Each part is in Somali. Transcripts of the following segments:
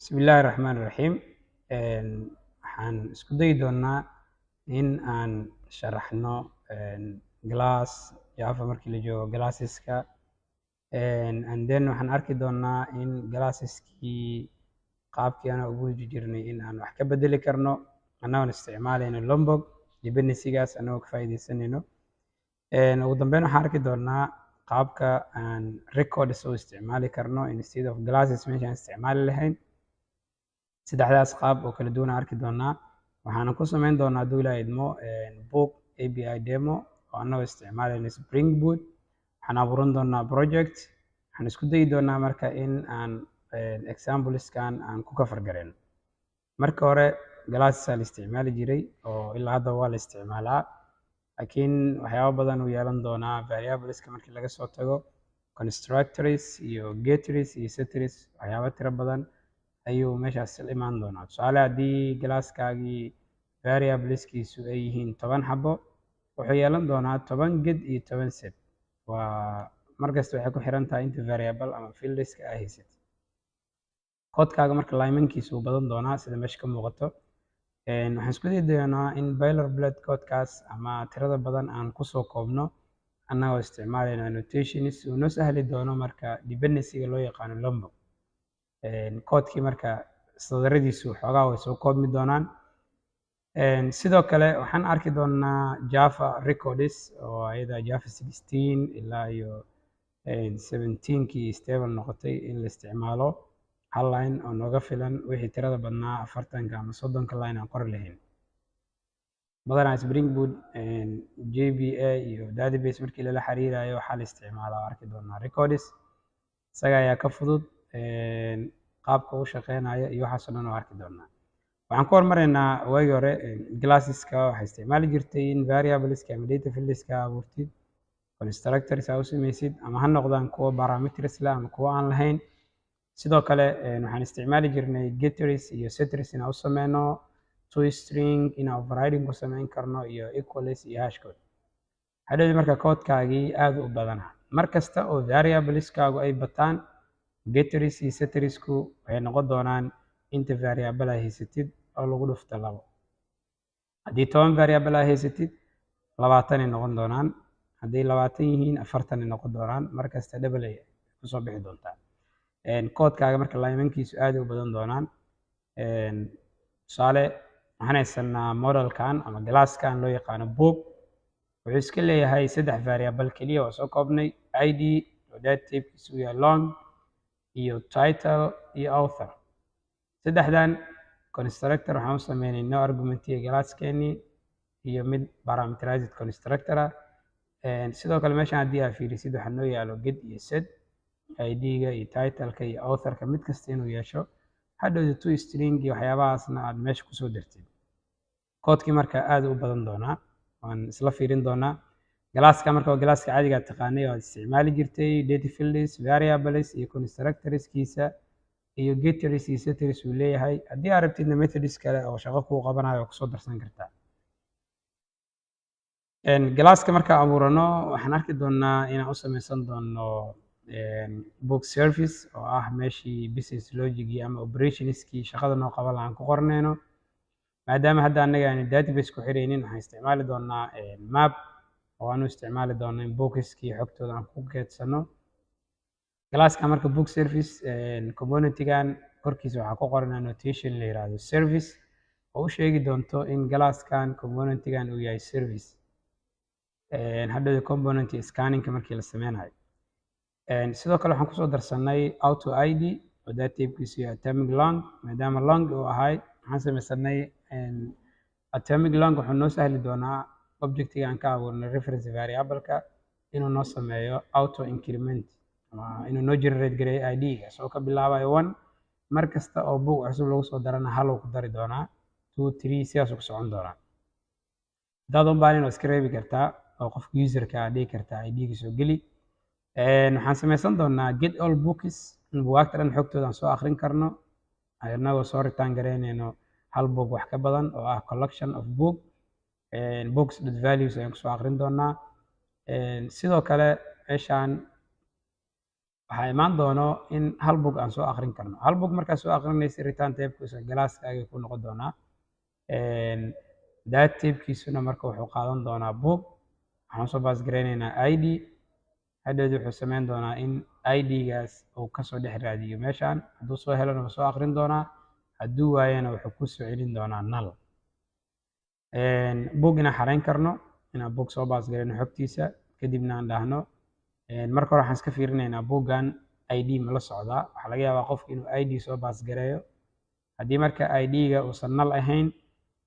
بسم الله الرحمن الرحيم. waxaan isku dayi doonaa in aan sharaxno glass Java markii la joogo glasseska and then waxaan arki doonaa in glasseskii qaabkii aan ugu jirnay in aan wax ka bedeli karno annagoon isticmaalayno Lombok dependency-gaas annagoo ka faa'iidaysanayno. ugu dambeyn waxaan arki doonaa qaabka aan records u isticmaali karno instead of glasses meeshaan isticmaali lahayn. saddexdaas qaab oo kala duwan arki doonaa waxaana ku samayn doonaa hadduu ilaahay idmo book API demo oo annagoo isticmaalayno Spring Boot. waxaan abuuran doonaa project. waxaan isku dayi doonaa marka in aan exampleskan aan ku kafar gareyno. marka hore glasses la isticmaali jiray oo ilaa hadda waa la isticmaalaa, laakiin waxyaabo badan uu yeelan doonaa variableska markii laga soo tago constructors iyo geters iyo setters. waxyaabo tiro badan ayuu meeshaas la imaan doonaa. tusaale haddii glasskaagii variableskiisu ay yihiin 10 xabo, wuxuu yeelan doonaa 10 get iyo 10 set. waa markasta waxay ku xiran tahay inta variable ama fieldeska ay haysatid. codekaaga marka linemankiisu uu badan doonaa sida meesha ka muuqato. waxaan isku dayi doonaa in boilerplate codekaas ama tirada badan aan kusoo koobno annagoo isticmaalayno annotations uu noo sahli doono marka dependency-ga loo yaqaano Lombok. codekii marka sadaradiisu xoogaa way soo koobmi doonaan. sidoo kale waxaan arki doonaa Java records oo ayada Java 16 ilaa iyo 17kii stable noqotay in la isticmaalo hal line oo nooga filan wixii tirada badnaa 40 ama 30 line aan qori lahayn. badanaa Spring Boot JVA iyo database markii lala xiriirayo waxaa la isticmaalaa arki doonaa records. isaga ayaa ka fudud qaabka uu shaqeynayo iyo waxaas oo dhan oo arki doonaa. waxaan ku hormaraynaa waagii hore glasseska waxay isticmaali jirtay in variableska ama data fieldeska abuurtid constructors aa u samaysid ama ha noqdaan kuwo parameters leh ama kuwo aan lahayn. sidoo kale waxaan isticmaali jirnay geters iyo setters inaan u sameyno toString inaan overriding ku samayn karno iyo equals iyo hashcode. hadhowdii marka codekaagii aad u badana mar kasta oo variableskaagu ay bataan geters iyo settersku waxay noqon doonaan inta variable ay haysatid oo lagu dhufto 2. haddii 10 variable ay haysatid 20 ay noqon doonaan. haddii 20 yihiin 40 ay noqon doonaan. markasta double ay kusoo bixi doontaa. codekaaga marka linemankiisu aad u badan doonaan. tusaale waxaan haysanaa modelkan ama glasskan loo yaqaano book. wuxuu iska leeyahay 3 variable keliya oo soo koobnay id oo data typekiisu yahay long iyo title iyo author. saddexdan constructor waxaan u sameynay no argument iyo glasskeeni iyo mid parameterized constructor ah. sidoo kale meeshan haddii aad fiirisid waxaa noo yaalo get iyo set id-ga iyo title-ka iyo author-ka mid kasta inuu yeesho. hadhowda toString iyo waxyaabahaasna aad meesha kusoo dartid. codekii marka aad u badan doonaa waan isla fiirin doonaa. glasska marka waa glasska caadiga aad taqaanay oo aad isticmaali jirtay data fields variables iyo constructorskiisa iyo geters iyo setters uu leeyahay. haddii aad rabtidna methods kale oo shaqo kuu qabanayo oo kusoo darsan kartaa. glasska marka abuurano waxaan arki doonaa inaan u samaysan doono book service oo ah meeshii business logic ama operationskii shaqada noo qaban lahaan ku qornayno. maadaama hadda annaga aan database ku xiraynin waxaan isticmaali doonaa map oo aanu isticmaali doonaa in bookskii xogtooda aan ku keedsano. glasska marka book service community-gan korkiisa waxaa ku qoran annotation la yiraahdo service oo u sheegi doonto in glasskan community-gan uu yahay service. hadhowda component scanning markii la sameynayo. sidoo kale waxaan kusoo darsanay auto id oo data typekiisu yahay atomic long. maadaama long uu ahay waxaan samaysanay atomic long wuxuu noo sahli doonaa objectiga aan ka abuurnay reference variable-ka inuu noo sameeyo auto increment ama inuu noo generate gareeyo id-ga soo ka bilaabayo 1. mar kasta oo book cusub lagu soo darana hal uu ku dari doonaa 2 3 sidaasuu ku socon doonaa. haddaad u baahan iska reebi kartaa oo qofka userka aad dhihi kartaa id-ga soo geli. waxaan samaysan doonaa get all books in buugaagta dhan xogtooda aan soo akhrin karno annagoo soo return gareynayno hal book wax ka badan oo ah collection of book. books.values ayaan kusoo akhrin doonaa. sidoo kale meeshaan waxaa imaan doono in hal book aan soo akhrin karno. Hal book markaad soo akhrinaysa return type-kiisa galaaskaaga ku noqon doonaa. Data type-kiisuna marka wuxuu qaadan doonaa book. Waxaan soo baas gareynaynaa ID. hadhowdi wuxuu samayn doonaa in ID-gaas uu kasoo dhex raadiyo meeshaan. hadduu soo helana wuu soo akhrin doonaa, hadduu waayana wuxuu ku soo celin doonaa null. book inaan xarayn karno, inaan book soo baas gareyno xogtiisa, kadibna aan dhahno marka hore waxaan iska fiirinaynaa bookgan ID ma la socdaa. waxaa laga yaabaa qofka inuu ID soo baas gareeyo. haddii marka ID-ga uusan null ahayn,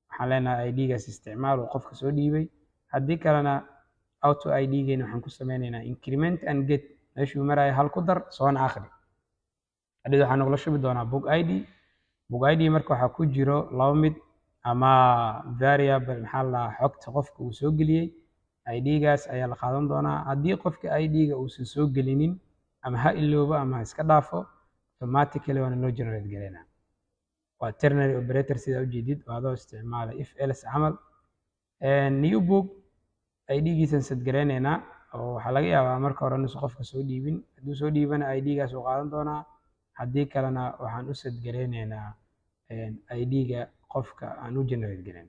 waxaan leenahay ID-gaas isticmaal uu qofka soo dhiibay. haddii kalena auto ID-geena waxaan ku sameynaynaa increment and get, meeshuu maraya hal ku dar soona akhri. hadhowdi waxaan nagula shubi doonaa book ID. book ID marka waxaa ku jiro laba mid, ama variable maxaa la dhahaa xogta qofka uu soo geliyey. ID-gaas ayaa la qaadan doonaa. haddii qofka ID-ga uusan soo gelinin, ama ha iloobo ama ha iska dhaafo, automatically waana loo generate gareynaa. waa ternary operator sida ujeedid, waa adoo isticmaala if else camal. new book ID-giisan set gareynaynaa, oo waxaa laga yaabaa marka hore inuusan qofka soo dhiibin. hadduu soo dhiibana ID-gaas uu qaadan doonaa. haddii kalena waxaan u set gareynaynaa ID-ga qofka aan u generate gareyn.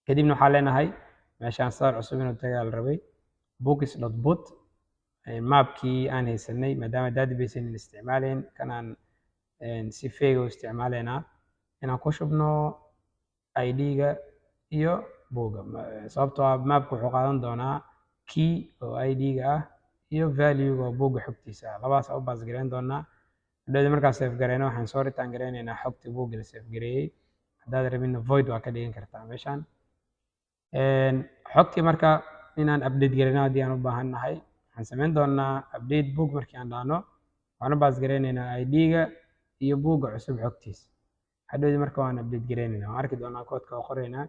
kadibna waxaan leenahay meeshaan sawir cusub inuu tagaa la rabay, books.put maapkii aan haysanay, maadaama database aynan isticmaalayn, kanaan si fake u isticmaalaynaa, inaan ku shubno ID-ga iyo bookga. sababtoo ah maapka wuxuu qaadan doonaa key oo ID-ga ah iyo value-ga oo bookga xogtiisa ah. labadaas u baas gareyn doonaa. hadhowdi markaan save gareyno waxaan soo return gareynaynaa xogta bookga la save gareeyey. haddaad rabinna void waa ka dhigan kartaa meeshaan. xogtii marka inaan update gareyno haddii aan u baahan nahay, waxaan samayn doonaa update book. markii aan dhahno waxaan u baas gareynaynaa ID-ga iyo bookga cusub xogtiisa. hadhowdi marka waan update gareynaynaa, waan arki doonaa koodka oo qoraynaa.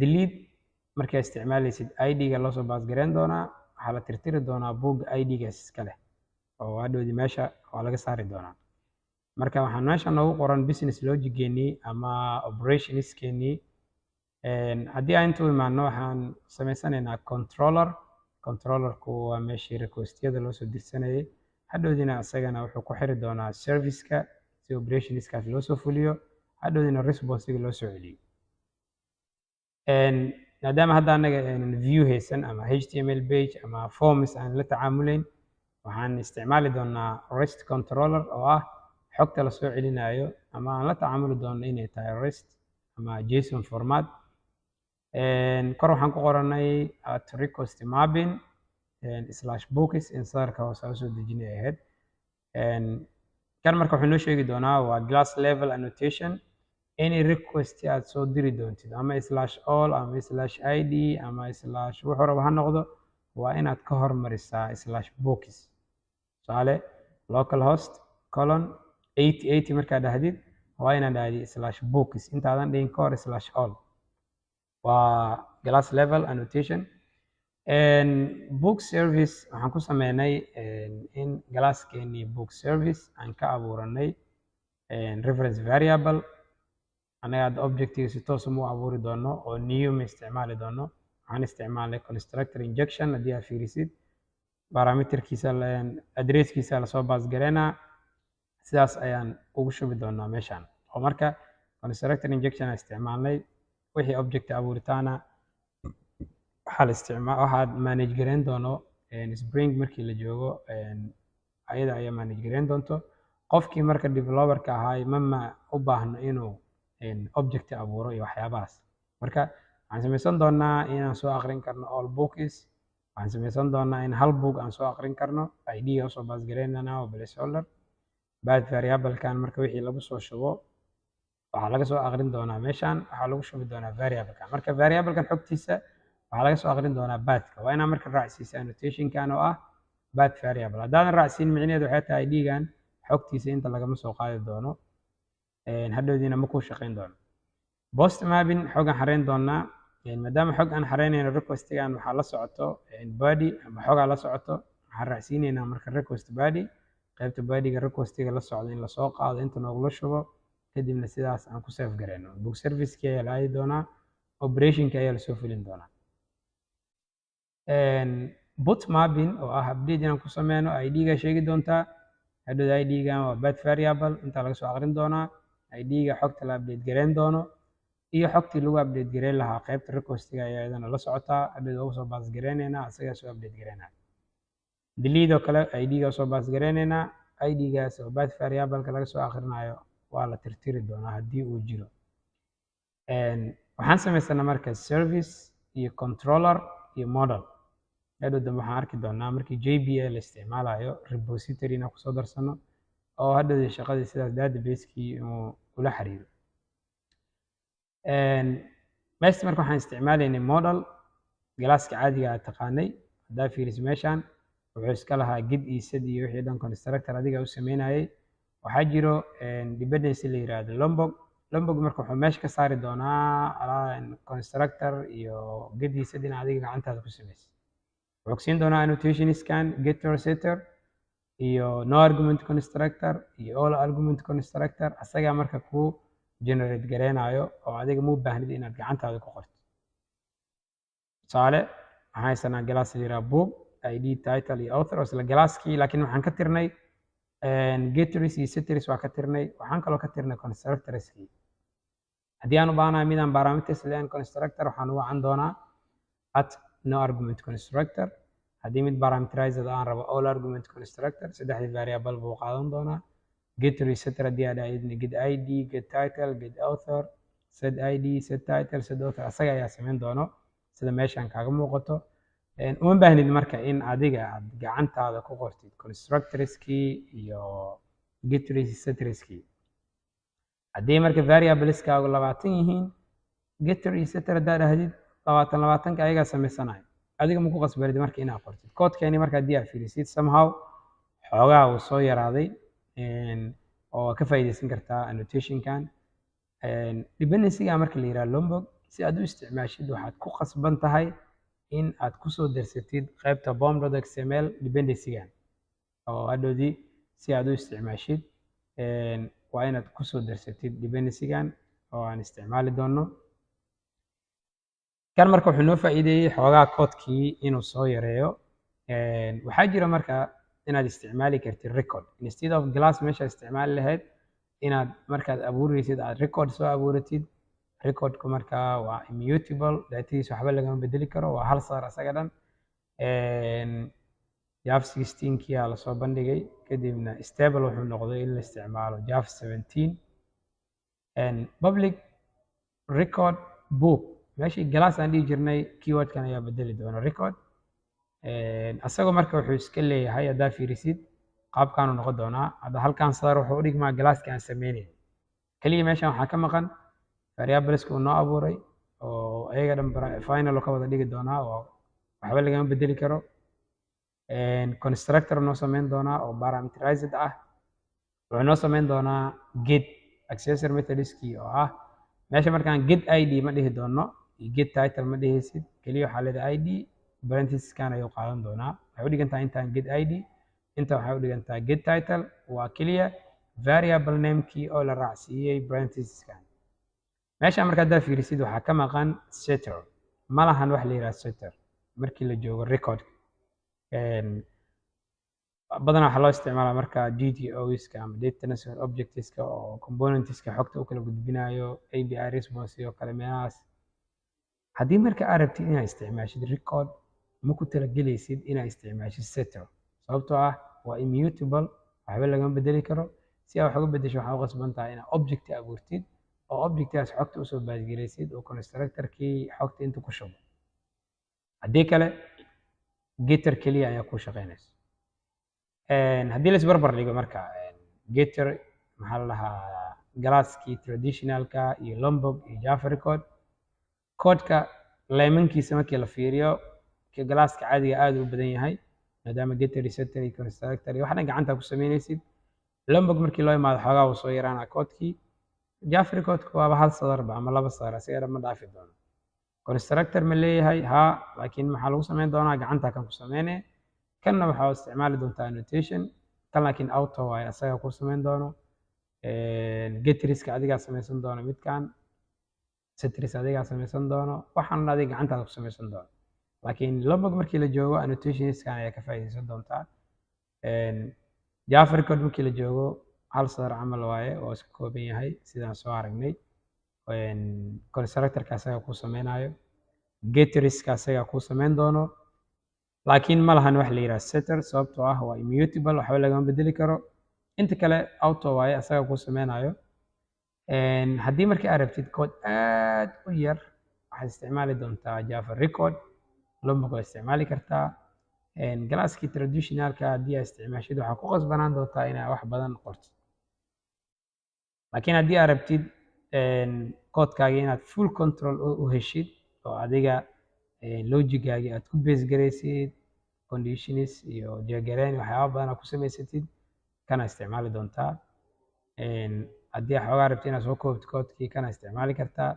delete markaa isticmaalaysid ID-ga loo soo baas gareyn doonaa. waxaa la tirtiri doonaa bookga ID-gaas iska leh, oo hadhowdi meesha waa laga saari doonaa. marka waxaan meesha noogu qoran business logic-geenii ama operationskeenii. haddii aan inta u imaano waxaan samaysanaynaa controller. controllerku waa meeshii request-yada loo soo dirsanayay. hadhowdina isagana wuxuu ku xiri doonaa service-ka si operationskaas loo soo fuliyo, hadhowdina response-ga loo soo celiyo. maadaama hadda anaga view haysan ama HTML page ama forms aan la tacaamulayn, waxaan isticmaali doonaa REST controller oo ah xogta la soo celinayo, ama aan la tacaamuli doono inay tahay REST ama JSON format. kor waxaan ku qoranay at request mapping /books in sawirka hoose aan soo dejinay ahayd. kan marka wuxuu noo sheegi doonaa waa class level annotation. any request aad soo diri doontid ama /all ama /id ama wuxuu rabo ha noqdo, waa inaad ka hormarisaa /books. tusaale localhost colon 8080 markaad dhahdid, waa inaad dhahdid /books intaadan dhihin ka hor /all. waa class level annotation. book service waxaan ku sameynay in galaaskeenii book service aan ka abuuranay reference variable. anaga hadda objectiga si toos uma abuuri doono oo new ma isticmaali doono. waxaan isticmaalnay constructor injection. haddii aad fiirisid parameterkiisa addresskiisa lasoo baas gareynaa, sidaas ayaan ugu shubi doonaa meeshaan. oo marka constructor injection aan isticmaalnay, wixii object abuuritaana waxaad manage gareyn doono spring markii la joogo, ayada ayaa manage gareyn doonto. qofkii marka developerka ahaa mama u baahno inuu object abuuro iyo waxyaabahaas. marka waxaan samaysan doonaa inaan soo akhrin karno all books. waxaan samaysan doonaa in hal book aan soo akhrin karno, ID soo baas gareynana oo placeholder. path variable-kan marka wixii lagu soo shubo waxaa laga soo akhrin doonaa meeshaan, waxaa lagu shubi doonaa variable-kan. marka variable-kan xogtiisa waxaa laga soo akhrin doonaa path-ka. waa inaan marka raacsiisa annotation-kan oo ah path variable. haddaadan raacsiin micnaheedu waxay tahay ID-gan xogtiisa inta lagama soo qaadi doono, hadhowdiina ma ku shaqeyn doono. post mapping xog aan xareyn doonaa. maadaama xog aan xareynayno request-gan waxaa la socoto body ama xogaa la socoto, waxaan raacsiinaynaa marka request body. qaybta body-ga request-ga la socdo in lasoo qaado inta noogula shubo, kadibna sidaas aan ku save gareyno. book service-ki ayaa la aadi doonaa, operation-ka ayaa lasoo fulin doonaa. boot mapping oo ah update inaan ku sameyno id-ga sheegi doontaa hadhowda id-gan waa path variable intaa laga soo aqrin doonaa id-ga xogta la update gareyn doono iyo xogtii lagu update gareyn lahaa qaybta request-ga ayaa iyadana la socotaa hadhowda ugu soo baas gareyneynaa asagaa soo update gareynaa delete oo kale id-ga soo baas gareyneynaa id-gaas oo path variable-ka laga soo aqrinayo waa la tirtiri doonaa haddii uu jiro waxaan sameysanaa marka service iyo controller iyo model hadhow dambe waxaan arki doonaa markii JPA la isticmaalayo repository inaan kusoo darsano oo hadhowda shaqadii sidaas database-kii inuu ula xiriiro meesha marka waxaan isticmaalaynay model galaaska caadiga aad taqaanay haddaa fiiriso meeshaan wuxuu iska lahaa gid iyo sad iyo wixii dhan constructor adiga u sameynayay waxaa jiro dependency la yiraahdo lombog marka wuxuu meesha ka saari doonaa constructor iyo gid iyo sad in adiga gacantaada ku samaysa wuxuu ku siin doonaa annotationiskan getter setter iyo no argument constructor iyo all argument constructor asagaa marka ku generate gareynayo oo adiga mu baahnid inaad gacantaada ku qorto tusaale waxaan haysanaa galaas la yiraahdo book id title iyo author oo isla galaaskii laakiin waxaan ka tirnay getters iyo setters waa ka tirnay waxaan kaloo ka tirnay constructorskii haddii aan u baahanahay midaan parameters leen constructor waxaan u wacan doonaa at no argument constructor haddii mid parameterized aan rabo all argument constructor saddexdii variable buu qaadan doonaa getter iyo setter haddii aad ahaydna get id get title get author set id set title set author asaga ayaa samayn doono sida meeshaan kaaga muuqato uma baahnid marka in adiga aad gacantaada ku qortid constructorskii iyo getters iyo setterskii haddii marka variableskaagu 20 yihiin getter iyo setter haddaad dhahdid 20 ayagaa samaysanayo adiga ma ku qasbarid marka inaad qortid koodkeeni marka haddii aad fiirisid somehow xoogaa uu soo yaraaday oo ka faa'iidaysan kartaa annotationkan dependency-ga marka la yiraahdo lombog si aad u isticmaashid waxaad ku qasban tahay in aad kusoo darsatid qaybta bom.xml dependency-gan oo hadhowdii si aad u isticmaashid waa inaad kusoo darsatid dependency-gan oo aan isticmaali doono kan marka wuxuu noo faa'iideeyey xoogaa koodkii inuu soo yareeyo waxaa jira marka inaad isticmaali kartid record instead of class meesha isticmaali lahayd inaad markaad abuuraysid aad record soo abuuratid recordku marka waa immutable datadiisa waxba lagama bedeli karo waa hal sar asaga dhan java 16kii aa lasoo bandhigay kadibna stable wuxuu noqday in la isticmaalo java 17 public record book meeshii glass aan dhihi jirnay keywordkan ayaa bedeli doona record asagoo marka wuxuu iska leeyahay haddaa fiirisid qaabkaanu noqon doonaa hadda halkan sadar wuxuu u dhigmaa galaaska aan sameynayn kaliya meeshan waxaa ka maqan variableska uu noo abuuray oo ayaga dhan final ka wada dhigi doonaa oo waxba lagama bedeli karo constructor noo sameyn doonaa oo parameterized ah wuxuu noo sameyn doonaa get accessor methodskii oo ah meesha markaan get id ma dhihi doono iyo get title ma dhihaysid kaliya waxaa leedahay id parentheseskan ayuu qaadan doonaa waxay u dhigantahay intaan get id inta waxay u dhigantahay get title waa kaliya variable namekii oo la raacsiiyey parentheseskan meesha marka haddaa fiirisid waxaa ka maqan setter ma lahan wax la yiraahdo setter markii la joogo record badanaa waxaa loo isticmaalaa marka GTOska ama data transfer objectska oo componentska xogta u kala gudbinayo API response iyo kale meelahaas haddii marka aad rabtid inaad isticmaashid record ma ku talagelaysid inaad isticmaashid setter sababtoo ah waa immutable waxba lagama bedeli karo si aad wax uga bedesho waxaa u qasban tahay inaad object abuurtid oo objectaas xogta usoo baasgaraysid oo constructorkii xogta inta ku shubo haddii kale getter keliya ayaa ku shaqeynaysa haddii la isbarbar dhigo marka getter maxaa la dhahaa galaaskii traditionalka iyo lombog iyo java record koodka laymankiisa markii la fiiriyo galaaska caadiga aad u badan yahay maadaama getter iyo setter iyo constructor iyo waxna gacanta ku sameynaysid lombog markii loo imaado xoogaa uu soo yaraanaa koodkii java recordku waaba hal sadarba ama laba sadar asiga dhan ma dhaafi doono constructor ma leeyahay haa laakiin maxaa lagu sameyn doonaa gacanta kan ku sameyne kanna waxaa isticmaali doontaa annotation kan laakiin auto waaye asaga ku sameyn doono getteriska adigaa sameysan doono midkan setteris adigaa sameysan doono waxaan adiga gacantaada ku sameysan doono laakiin Lombok markii la joogo annotationskan ayaa ka faa'iidaysan doontaa. Java record markii la joogo hal sadar camal waaye oo iska kooban yahay sidaan soo aragnay. Constructorka asaga ku sameynayo, getteriska asaga ku sameyn doono, laakiin ma lahan wax la yiraahdo setter sababtoo ah waa immutable, waxba lagama bedeli karo. Inta kale auto waaye asaga ku sameynayo. haddii markii aad rabtid code aad u yar waxaad isticmaali doontaa Java record. Lombok waa isticmaali kartaa. Galaaskii traditionalka haddii aad isticmaashid waxaa ku qasbanaan doontaa inaad wax badan qortid. laakiin haddii aad rabtid codekaaga inaad full control u heshid oo adiga logigaagi aad ku base garaysid conditions iyo diagram waxyaabo badan aad ku samaysatid kana isticmaali doontaa. haddii aad xoogaa rabtid inaad soo koobtid codekii kana isticmaali kartaa.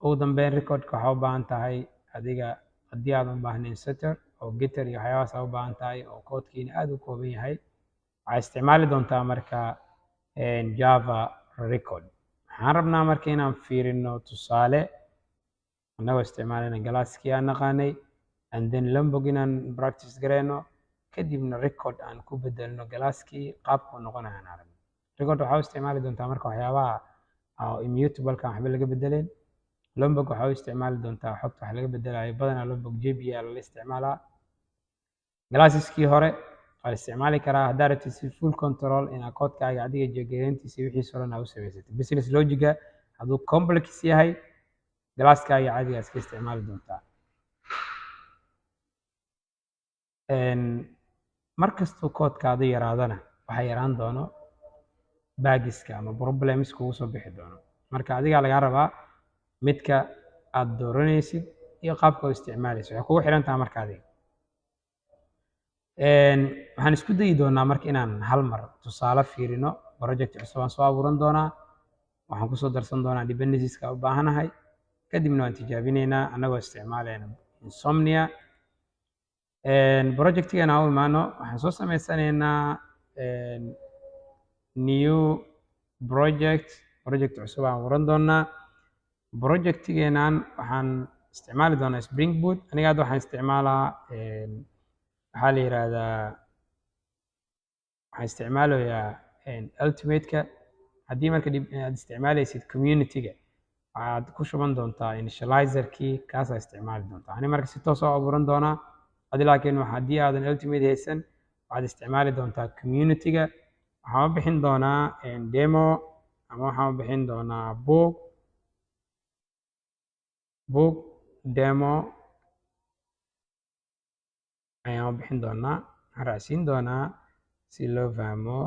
ugu dambeyn recordka waxaa u baahan tahay adiga haddii aad u baahnayn setter oo getter iyo waxyaabahaas aad u baahan tahay oo codekiina aad u kooban yahay waxaad isticmaali doontaa marka Java record. waxaan rabnaa marka inaan fiirino tusaale annagoo isticmaalana galaaskii aan naqaanay and then Lombok inaan practice gareyno kadibna record aan ku bedelno galaaskii qaabku noqonayo aan aragno. record waxaa u isticmaali doontaa marka waxyaabaha immutable kan waxba laga bedeleen. Lombok waxaa u isticmaali doontaa xogta wax laga bedelayo badanaa Lombok JPL la isticmaalaa. Galaasiskii hore waa la isticmaali karaa haddaad rabtid si full control inaad codekaaga adiga jeegayntiisa wixiisa hore aad u samaysatid. business logiga hadduu complex yahay galaaskaaga caadiga iska isticmaali doontaa. markastuu codekaada yaraadana waxaa yaraan doono buggiska ama problems kugu soo bixi doono. marka adigaa lagaa rabaa midka aad dooranaysid iyo qaabka u isticmaalaysid waxay kugu xiran tahay marka adiga. waxaan isku dayi doonaa marka inaan hal mar tusaale fiirino. project cusub aan soo abuuran doonaa. waxaan kusoo darsan doonaa dependencies-ka u baahanahay kadibna waan tijaabinaynaa annagoo isticmaalayna Insomnia. projectigan aan u imaano waxaan soo samaysanaynaa new project cusub aan abuuran doonaa. projectigeenan waxaan isticmaali doonaa Spring Boot. aniga hadda waxaan isticmaalaa waxaa la yiraahdaa waxaan isticmaalayaa ultimate-ka. haddii marka aad isticmaalaysid community-ga waxaad ku shuban doontaa initializer-kii kaasaa isticmaali doontaa. ani marka si toos ah u abuuran doonaa. adi laakiin haddii aadan ultimate haysan waxaad isticmaali doontaa community-ga. waxaan u bixin doonaa demo ama waxaan u bixin doonaa book demo ayaan u bixin doonaa. waxaan raacsiin doonaa si loo fahmo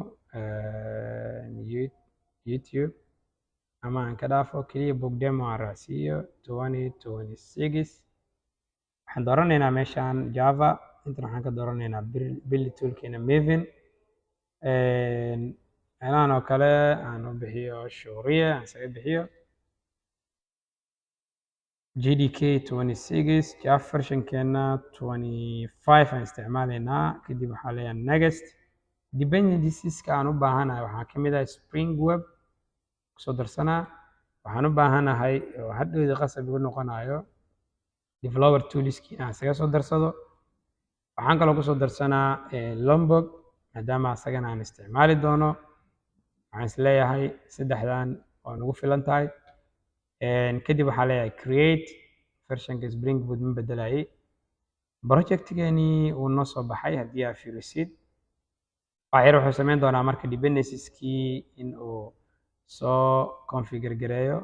YouTube ama aan ka dhaafo keliya book demo aan raacsiiyo 2026. waxaan dooranaynaa meeshaan Java. intan waxaan ka dooranaynaa build toolkeena Maven. meelahan oo kale aan u bixiyo Shuriya aan isaga bixiyo JDK 26 Java versionkeena 25 aan isticmaalaynaa. kadib waxaa leeyahay next. dependencies-ka aan u baahanahay waxaa ka mid ah Spring Web kusoo darsanaa. waxaan u baahanahay oo hadhowda qasab igu noqonayo developer toolskii aan isaga soo darsado. waxaan kaloo kusoo darsanaa Lombok maadaama asagana aan isticmaali doono. waxaan isleeyahay saddexdan waa nagu filan tahay. kadib waxaa leeyahay create versionka Spring Boot ma bedelayay. projectgeeni wuu noo soo baxay haddii aad fiirisid. waxyar wuxuu sameyn doonaa marka dependencies-kii in uu soo configure gareeyo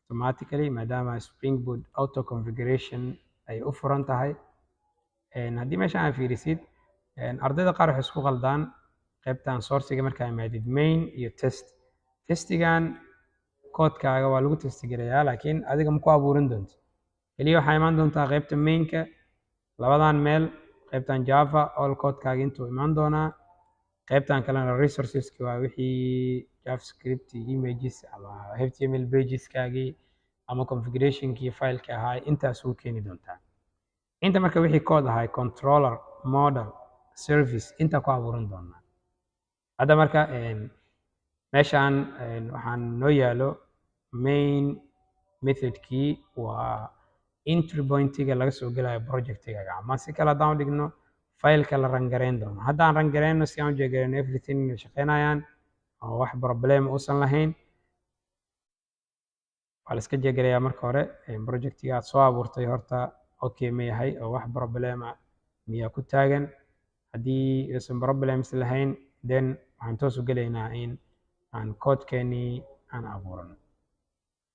automatically maadaama Spring Boot auto configuration ay u furan tahay. haddii meesha aan fiirisid ardayda qaar waxay isku qaldaan qaybtan source-ga markaa imaadid main iyo test. testigan codekaaga waa lagu testi garayaa laakiin adiga ma ku abuuran doonto. keliya waxaa imaan doontaa qaybta mainka labadan meel qaybtan Java all codekaaga intuu imaan doonaa. qaybtan kalena resourceska waa wixii JavaScript images ama HTML pageskaagii ama configurationkii fileka ahaa intaas uu keeni doontaa. inta marka wixii code ahay controller model service inta ku abuuran doonaa. hadda marka meeshaan waxaan noo yaalo main methodkii waa entry pointiga laga soo gelayo projectigaga, ama si kale haddaan u dhigno fileka la rangareyn doono. Haddaan rangareyno si aan u jeegareyno everything inay shaqeynayaan oo wax problem uusan lahayn, waa la iska jeegarayaa marka hore projectiga aad soo abuurtay horta okay ma yahay oo wax problema miyaa ku taagan. Haddii uusan problems lahayn, then waxaan toos u gelaynaa in aan codekeenii aan abuurano.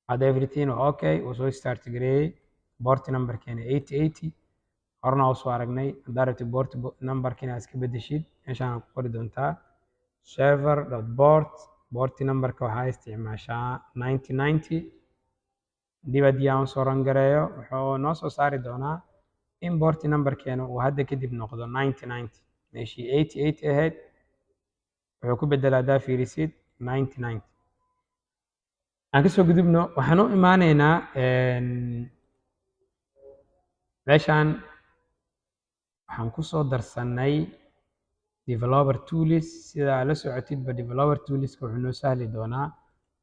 Hadda everything waa okay, uu soo start gareeyey. Port numberkeena 8080 horena u soo aragnay. Haddaad rabtid port numberkiina aad iska beddeshid, meeshaan ku qori doontaa server.port numberka waxaa isticmaashaa 9090. dib haddii aan soo rangareeyo wuxuu noo soo saari doonaa in port numberkeena uu hadda kadib noqdo 9090. meeshii 8080 ahayd wuxuu ku beddelaa haddaa fiirisid 9090. aan kasoo gudubno, waxaan u imaanaynaa meeshaan waxaan kusoo darsannay developer tools. sida aad la socotidba developer toolska wuxuu noo sahli doonaa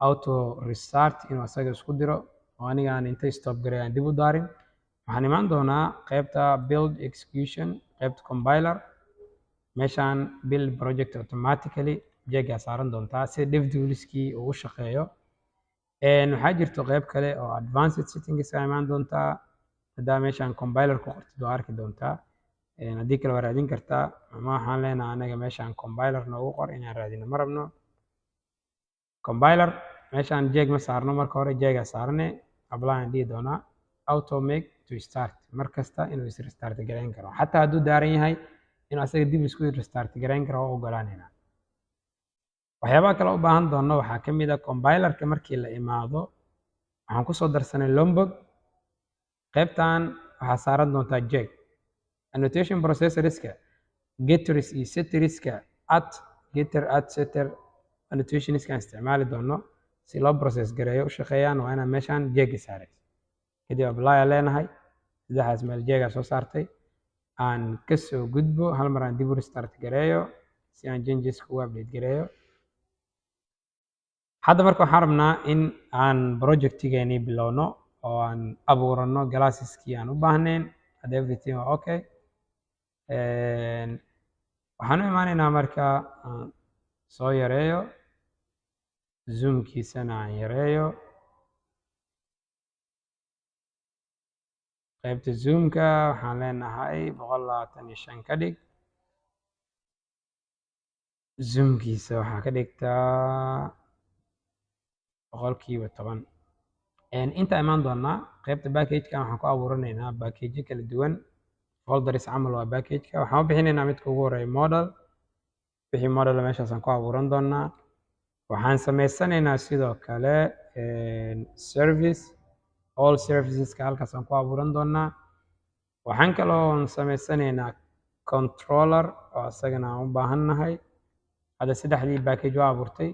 auto restart inuu asaga isku diro oo aniga aan intay stop garay aan dib u daarin. waxaan imaan doonaa qaybta build execution, qaybta compiler. meeshaan build project automatically jeegaa saaran doontaa si dev toolskii uu u shaqeeyo. waxaa jirto qayb kale oo advanced settings ay imaan doontaa. haddaa meeshaan compiler ku qortid waa arki doontaa. haddii kale waa raadin kartaa, ama waxaan leenahay anaga meeshaan compiler noogu qor inaan raadino ma rabno. compiler meeshaan jeeg ma saarno, marka hore jeegaa saarne apply aan dhihi doonaa auto make to start. mar kasta inuu is restart gareyn karo, xataa hadduu daaran yahay inuu asaga dib isku restart gareyn karo oo ogolaanayna. waxyaabaha kale u baahan doono waxaa ka mid ah compilerka markii la imaado waxaan kusoo darsanay lombok. qaybtan waxaa saaran doontaa jeeg. annotation processorska getters iyo setterska getter setter annotationska aan isticmaali doono si loo process gareeyo u shaqeeyaan waa inaan meeshaan jeega saaray. kadib apply aan leenahay, saddexdaas meel jeegaa soo saartay. aan kasoo gudbo, hal mar aan dib u restart gareeyo si aan changeska ugu update gareeyo. hadda marka waxaan rabnaa in aan projectigeeni bilowno oo aan abuurano glasseskii aan u baahnayn. hadda everything waa okay. waxaan u imaanaynaa marka aan soo yareeyo zoomkiisana aan yareeyo. qaybta zoomka waxaan leenahay 125 ka dhig. zoomkiisa waxaa ka dhigtaa 10%. inta imaan doonaa qaybta packageka waxaan ku abuuranaynaa package kala duwan. folders camal waa packageka. waxaan u bixinaynaa midka ugu horeeya model. wixii model meeshaasaan ku abuuran doonaa. waxaan sameysanaynaa sidoo kale service. all serviceska halkaasaan ku abuuran doonaa. waxaan kaloo sameysanaynaa controller oo asagana aan u baahannahay. hadda saddexdii package waa abuurtay.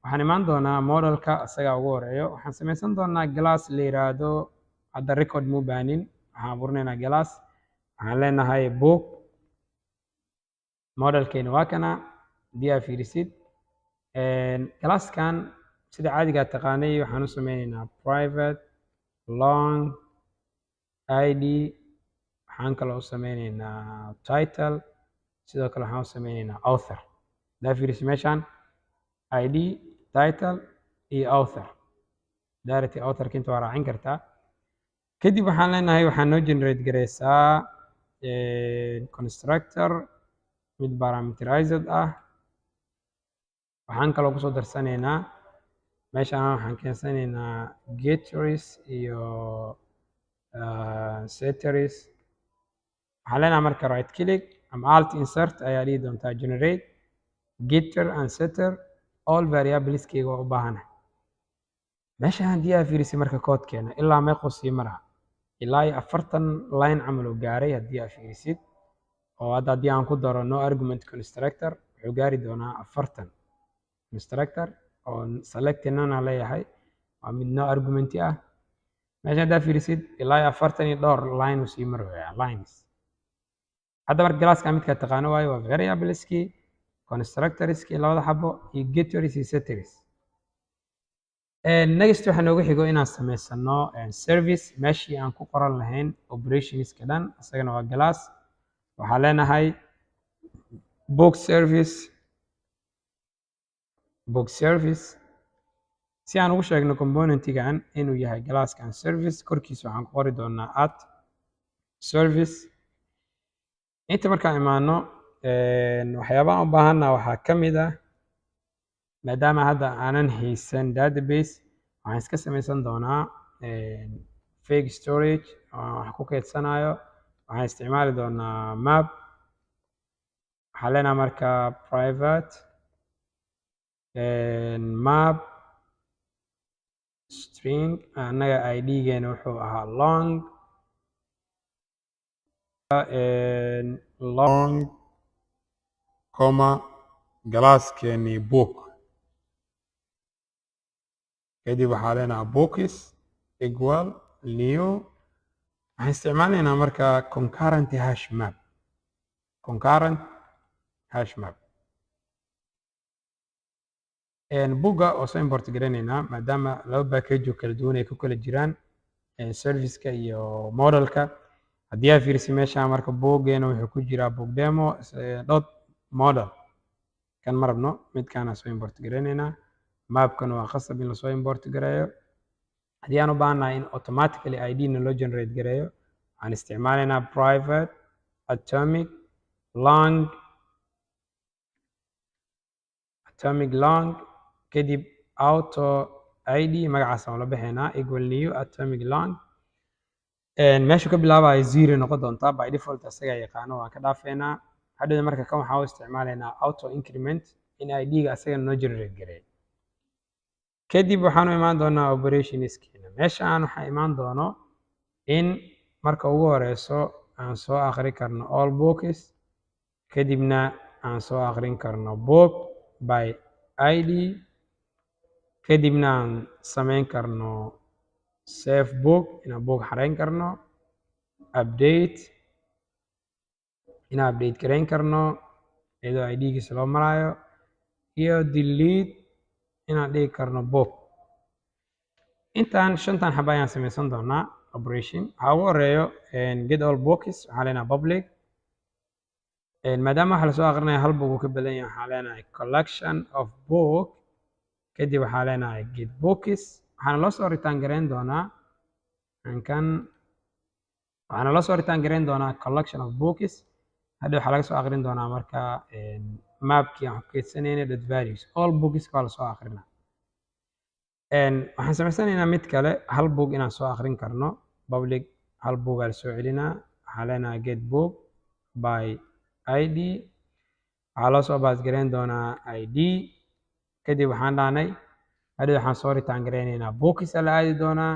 waxaan imaan doonaa modelka asaga ugu horeeyo. waxaan sameysan doonaa glass la yiraahdo. hadda record muu baanin, waxaan abuuranaynaa glass. waxaan leenahay book. modelkeeni waa kana haddii aad fiirisid. glasskan sida caadiga taqaanay waxaan u sameynaynaa private long id. waxaan kaloo u sameynaynaa title. sidoo kale waxaan u sameynaynaa author. haddaa fiirisid meeshaan id, title iyo author. daarati authorka inta waa raacin kartaa. kadib waxaan leenahay waxaan noo generate gareysaa constructor mid parameterized ah. waxaan kaloo kusoo darsanaynaa meeshaan waxaan keensanaynaa getters iyo setters. waxaan leenahay marka right click ama alt insert ayaa dhihi doontaa generate getter and setter all variableskeyga waa u baahanahay. meeshaan haddii aad fiirisay marka koodkeena ilaa meequu sii maraa ilaa 40 line camal uu gaaray. haddii aad fiirisid oo hadda haddii aan ku daro no argument constructor wuxuu gaari doonaa 40 constructor oo selected none aan leeyahay waa mid no argument ah. meeshaan haddaa fiirisid ilaa 40 iyo dhowr line uu sii maraya lines. hadda marka glasska midka taqaano waayo waa variableski, constructorski labada xabo iyo getters iyo setters. next waxaa noogu xigo inaan samaysano service meeshii aan ku qoran lahayn operationska dhan isagana waa class waxaa leenahay book service si aan ugu sheegno componentigan inuu yahay classkan service korkiisa waxaan ku qori doonaa at service inta markaan imaano waxyaabaha u baahanna waxaa ka mid ah maadaama hadda aanan haysan database waxaan iska samaysan doonaa fake storage wax ku keydsanayo waxaan isticmaali doonaa map waxaa leenahay marka private map string annaga id-geena wuxuu ahaa long comma glasskeeni book kadib waxaa leenahay books equal new waxaan isticmaalaynaa marka concurrent hash map buga oo soo import garanaynaa maadaama laba package oo kala duwan ay ku kala jiraan serviceka iyo modelka haddii aad fiirisi meesha marka bugeena wuxuu ku jiraa book demo dot model kan ma rabno midkaana soo import garanaynaa mapkan waa khasab in lasoo import gareeyo haddii aan u baahannahay in automatically id na loo generate gareeyo waxaan isticmaalaynaa private atomic long kadib auto id magacaas aan la bixinaa equal new atomic long meesha ka bilaabayo 0 noqon doontaa by default asaga yaqaano waan ka dhaafeynaa hadhow marka kan waxaan u isticmaalaynaa auto increment in id-ga asaga noo generate gareeyo kadib waxaan u imaan doonaa operationskeena meeshaan waxaa imaan doono in marka ugu horeyso aan soo akhri karno all books kadibna aan soo akhrin karno book by id kadibna aan samayn karno save book inaan book xarayn karno update inaan update garayn karno iyadoo id-giisa loo marayo iyo delete inaan dhigi karno book intaan shantan xaba ayaan samaysan doonaa operation waxaa ugu horeeyo get all books waxaa leenahay public maadaama waxa lasoo aqrinaya hal book uu ka badan yahay waxaa leenahay collection of book kadib waxaa leenahay get books waxaana loo soo return garayn doonaa collection of books hadda waxaa laga soo aqrin doonaa marka mapkii aan ku keydsanayna dot values all books waa lasoo aqrinaa waxaan samaysanaynaa mid kale hal book inaan soo aqrin karno public hal book aa lasoo celinaa waxaa leenahay get book by id waxaa loo soo baas garayn doonaa id kadib waxaan dhahnay hadda waxaan soo return garaynaynaa books la aadi doonaa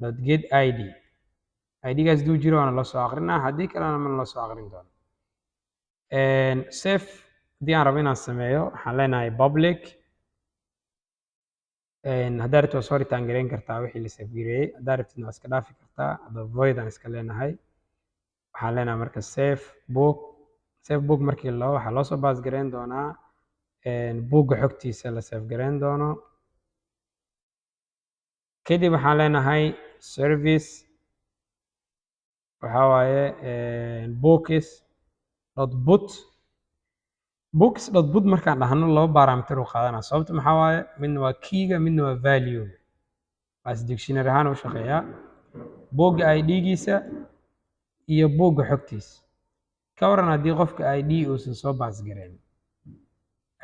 dot get id id-gaas duu jiro waana loo soo aqrinaa haddii kalena mana loo soo aqrin doono safe haddii aan rabo inaan sameeyo waxaan leenahay public haddaa rabtid waa soo return garayn kartaa wixii la save gareeyey haddaa rabtidna waa iska dhaafi kartaa hadda void aan iska leenahay waxaan leenahay marka save book markii waxaa loo soo baas garayn doonaa buugga xogtiisa la save garayn doono kadib waxaan leenahay service waxaa waaye books.put markaan dhahno laba parameter uu qaadanaa sababta maxaa waaye midna waa keyga midna waa value waas dictionary ahaan u shaqeeyaa boogga id-giisa iyo boogga xogtiisa ka waran haddii qofka id uusan soo baas gareyn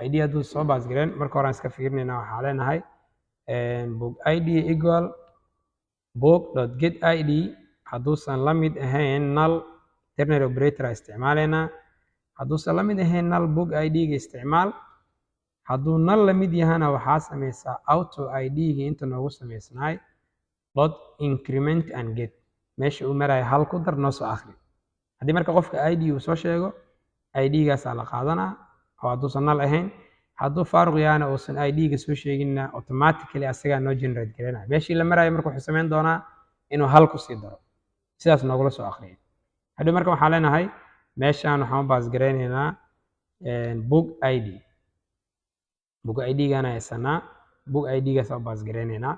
id hadduu soo baas gareyn marka hore aan iska fiirinaynaa waxaa leenahay book id equal book.get id hadduusan la mid ahayn null ternary operator isticmaalaynaa hadduusan la mid ahayn null book id-ga isticmaal hadduu null la mid yahana waxaa samaysaa auto id-ga inta noogu samaysnaay dot increment and get meesha uu maraya hal ku dar noo soo akhri haddii marka qofka id uu soo sheego id-gaasaa la qaadanaa oo hadduusan null ahayn hadduu faaruq yahana uusan id-ga soo sheeginna automatically asagaa noo generate garanaya meeshii la marayo marka wuxuu samayn doonaa inuu hal ku sii daro sidaas noogula soo akhriya hadhow marka waxaa leenahay meeshaan waxaan u baas garaynaynaa book id-gana haysanaa book ID-gaas oo baas gareynaynaa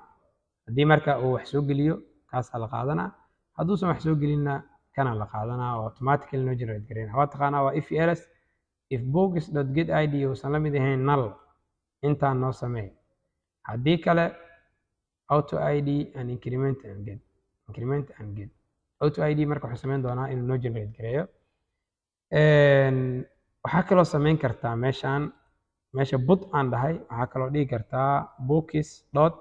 haddii marka uu wax soo geliyo kaasaa la qaadanaa hadduusan wax soo gelinna kana la qaadanaa oo automatically noo generate gareynaa waa taqaanaa waa if else if books.getID uusan la mid ahayn null intaan noo sameey haddii kale auto id and increment and get auto id marka wuxuu samayn doonaa inuu noo generate gareeyo waxaa kaloo samayn kartaa meesha put aan dhahay waxaa kaloo dhigi kartaa books dot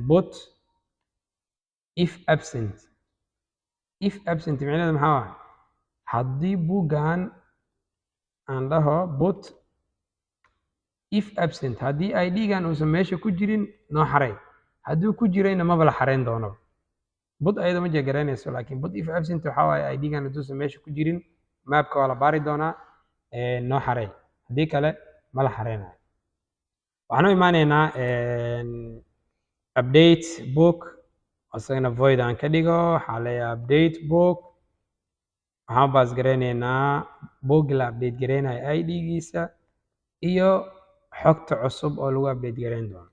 put if absent micnaheedu maxaa waaye haddii buuggan aan dhaho put if absent haddii id-gan uusan meesha ku jirin noo xaray hadduu ku jirayna maba la xarayn doono bud ayada ma jeegaraynayso laakiin bud if absent waxaa waaye id-gan hadduusan meesha ku jirin maapka waa la baari doonaa noo xaray haddii kale ma la xaraynayo waxaan u imaanaynaa update book isagana void aan ka dhigo waxaa leeyahay update book waxaan baas garaynaynaa bookgi la update garaynayo id-giisa iyo xogta cusub oo lagu update garayn doono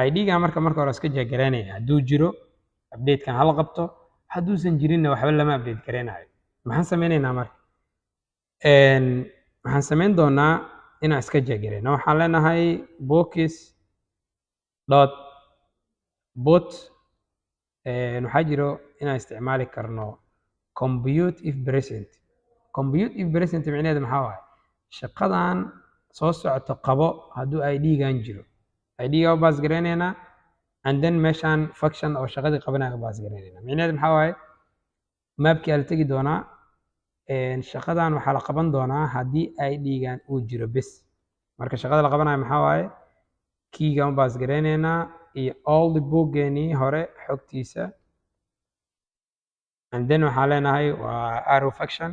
id-ga marka hore iska jeegaraynaya hadduu jiro update-kan hala qabto hadduusan jirinna waxba lama update garaynayo maxaan sameynaynaa marka waxaan samayn doonaa inaan iska jeegarayno waxaan leenahay books dot put waxaa jiro inaan isticmaali karno compute if present micnaheedu maxaa waaye shaqadan soo socoto qabo hadduu id-gan jiro id-ga u baas garaynaynaa and then meeshaan function oo shaqadii qabanaya u baas garaynaynaa micnaheedu maxaa waaye maapkii ala tegi doonaa shaqadan waxaa la qaban doonaa haddii id-gan uu jiro bes marka shaqada la qabanayo maxaa waaye keyga u baas garaynaynaa iyo all the bookgeenii hore xogtiisa and then waxaa leenahay waa arrow function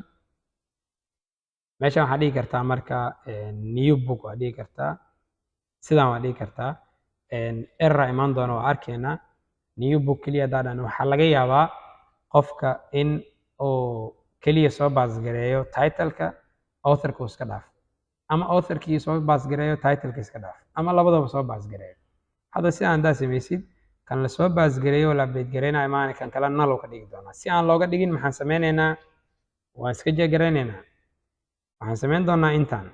meeshan waxaa dhigi kartaa marka new book waa dhigi kartaa sidaan waa dhigi kartaa error imaan doona waa arkaynaa new book keliya haddaan waxaa laga yaabaa qofka in uu keliya soo baasgareeyo titleka authorka uu iska dhaafo ama authorkii soo baasgareeyo titleka iska dhaafo ama labadaba soo baasgareeyo hadda si aan daa samaysid kan la soo baasgareeyo la update garaynayo maana kan kale null ka dhigi doonaa si aan looga dhigin maxaan sameynaynaa waan iska jeegaraynaynaa waxaan samayn doonaa intaan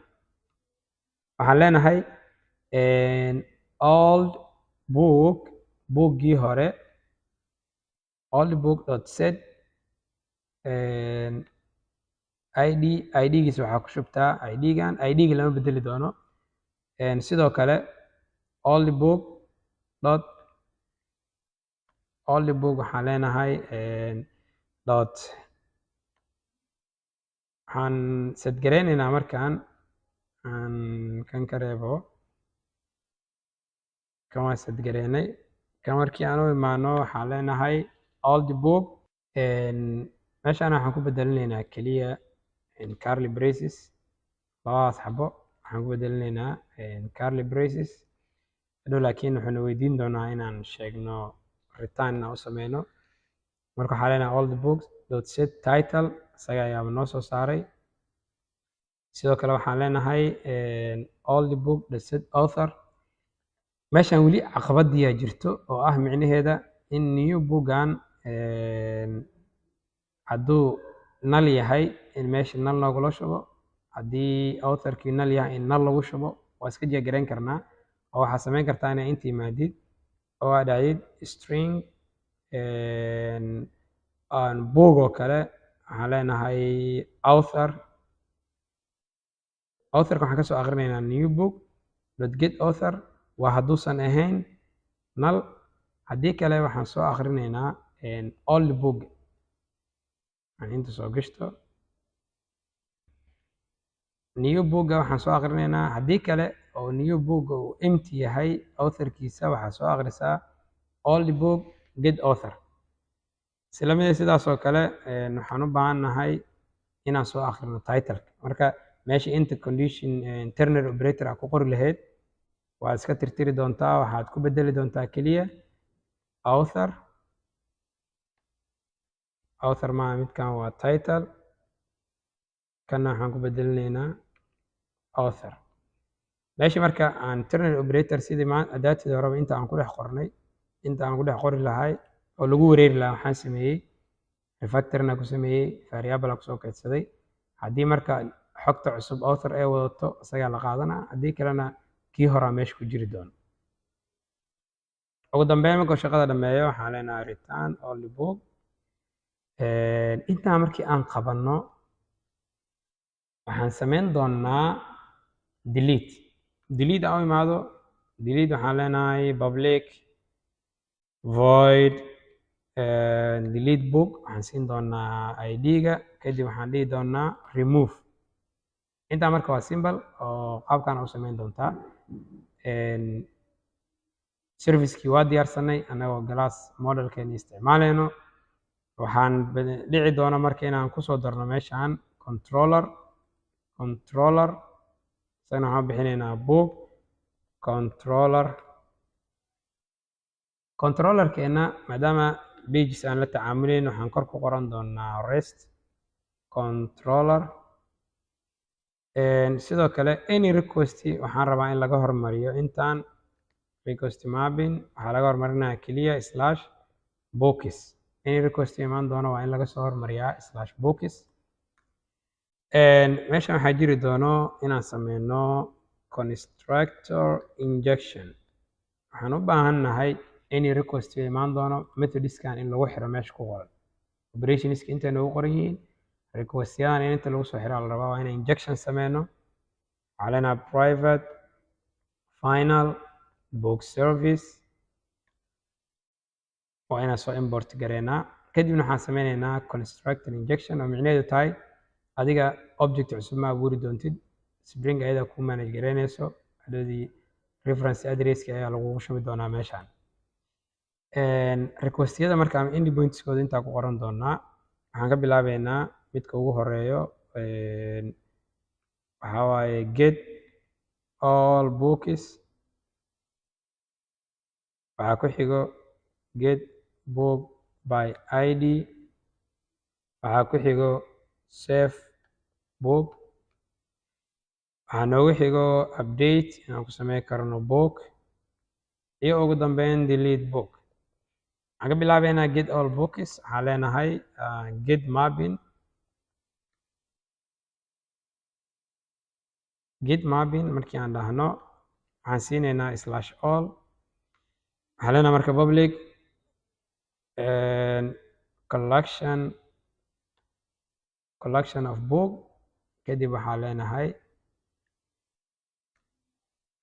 waxaan leenahay old bookgii hore old book dot set id-giisa waxaa ku shubtaa id-gan id-ga lama bedeli doono sidoo kale old book waxaan leenahay dot waxaan set garaynaynaa markaan aan kan ka reebo kan waa set garaynay kan markii aan u imaano waxaan leenahay old book meeshaan waxaan ku bedelinaynaa keliya curly braces labadaas xabo waxaan ku bedelinaynaa curly braces hadhow laakiin wuxuuna weydiin doonaa inaan sheegno return inaan u sameyno marka waxaa leenahay old books dot set title isaga ayaaba noo soo saaray sidoo kale waxaan leenahay old book dot set author meeshaan weli caqabadiyaa jirto oo ah micnaheeda in new bookgan hadduu null yahay in meesha null noogula shubo haddii authorkii null yahay in null lagu shubo waa iska jeegarayn karnaa oo waxaa samayn kartaa inay inta yimaadid oo aad dhacdid string book oo kale waxaan leenahay authorka waxaan kasoo akrinaynaa new book dot get author waa hadduusan ahayn null haddii kale waxaan soo akrinaynaa old book aan inta soo gashto new bookga waxaan soo akrinaynaa haddii kale oo new bookga uu empty yahay authorkiisa waxaa soo akrisaa old book get author islamida sidaas oo kale waxaan u baahannahay inaan soo akrino titleka marka meesha inta condition ternary operator ah ku qori lahayd waad iska tirtiri doontaa waxaad ku bedeli doontaa keliya author maaha midkan waa title kana waxaan ku bedelinaynaa author meesha marka aan ternary operator sidii adaatida horeba inta aan ku dhex qornay inta aan ku dhex qori lahay oo lagu wareeri lahaa waxaan sameeyey refactorna ku sameeyey variable aan kusoo kaydsaday haddii marka xogta cusub author ay wadato isagaa la qaadanaa haddii kalena kii horaa meesha ku jiri doono ugu dambeyn markuu shaqada dhameeyo waxaan leenahay return only book intaa markii aan qabanno waxaan samayn doonaa delete aan u imaado delete waxaan leenahay public void delete book waxaan siin doonaa id-ga kadib waxaan dhihi doonaa remove intaa marka waa simple oo qaabkan u samayn doontaa servicekii waa diyaarsanay anagoo glass modelkeeni isticmaalayno waxaan dhici doona marka inaan kusoo darno meeshaan controller isagana waxaan bixinaynaa book controllerkeena maadaama pages aan la tacaamulayn waxaan kor ku qoran doonaa rest controller sidoo kale any request waxaan rabaa in laga hormariyo intaan request mapping waxaa laga hormarinayaa keliya slash bookis any request imaan doona waa in laga soo hormariyaa slash bookis meeshan waxaa jiri doono inaan sameyno constructor injection waxaan u baahannahay any request imaan doono methodiskan in lagu xiro meesha ku qoran operationska intay noogu qoran yihiin requestyadan in inta lagu soo xiraa la rabaa waa inaan injection sameyno waxaa leenahay private final book service waa inaan soo import gareynaa kadibna waxaan sameynaynaa constructor injection oo micnaheedu tahay adiga object cusub ma abuuri doontid spring ayada ku manage gareynayso hadhoodii reference addresska ayaa lagugu shubi doonaa meeshaan requestyada marka ama endpointskooda intaa ku qoran doonaa waxaan ka bilaabeynaa midka ugu horeeyo waxaa waaye get all books waxaa ku xigo get book by id waxaa ku xigo save book waxaa noogu xigo update inaan ku sameyn karno book iyo ugu dambeyn delete book waxaan ka bilaabeynaa get all books waxaa leenahay get mapping markii aan dhahno waxaan siineynaa slash all waxaa leenahay marka public collection of book kadib waxaa leenahay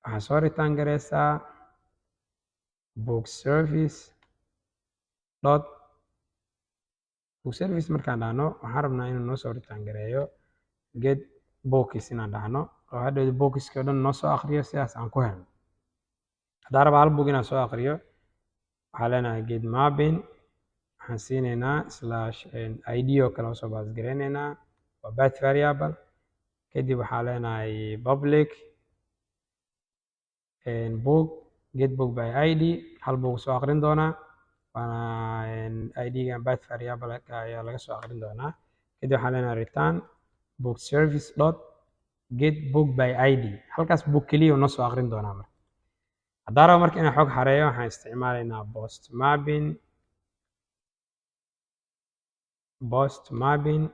waxaa soo return gareysaa book service markaan dhahno waxaan rabnaa inuu noo soo return gareeyo get bookis inaan dhahno oo hadhowda bookiski o dhan noo soo akriyo sidaas aan ku helno haddaan raba hal book inaan soo akriyo waxaa leenahay get mapping waxaan siineynaa slash id oo kale usoo baasgareyneynaa waa path variable kadib waxaa leenahay public book get book by id hal book soo akrin doonaa waana id-ga path variable ayaa laga soo akrin doonaa kadib waxaa leenahay return book service get book by id halkaas book keliya noo soo akrin doonaa marka haddaan rabo marka inaan xog xareeyo waxaan isticmaalaynaa post mapping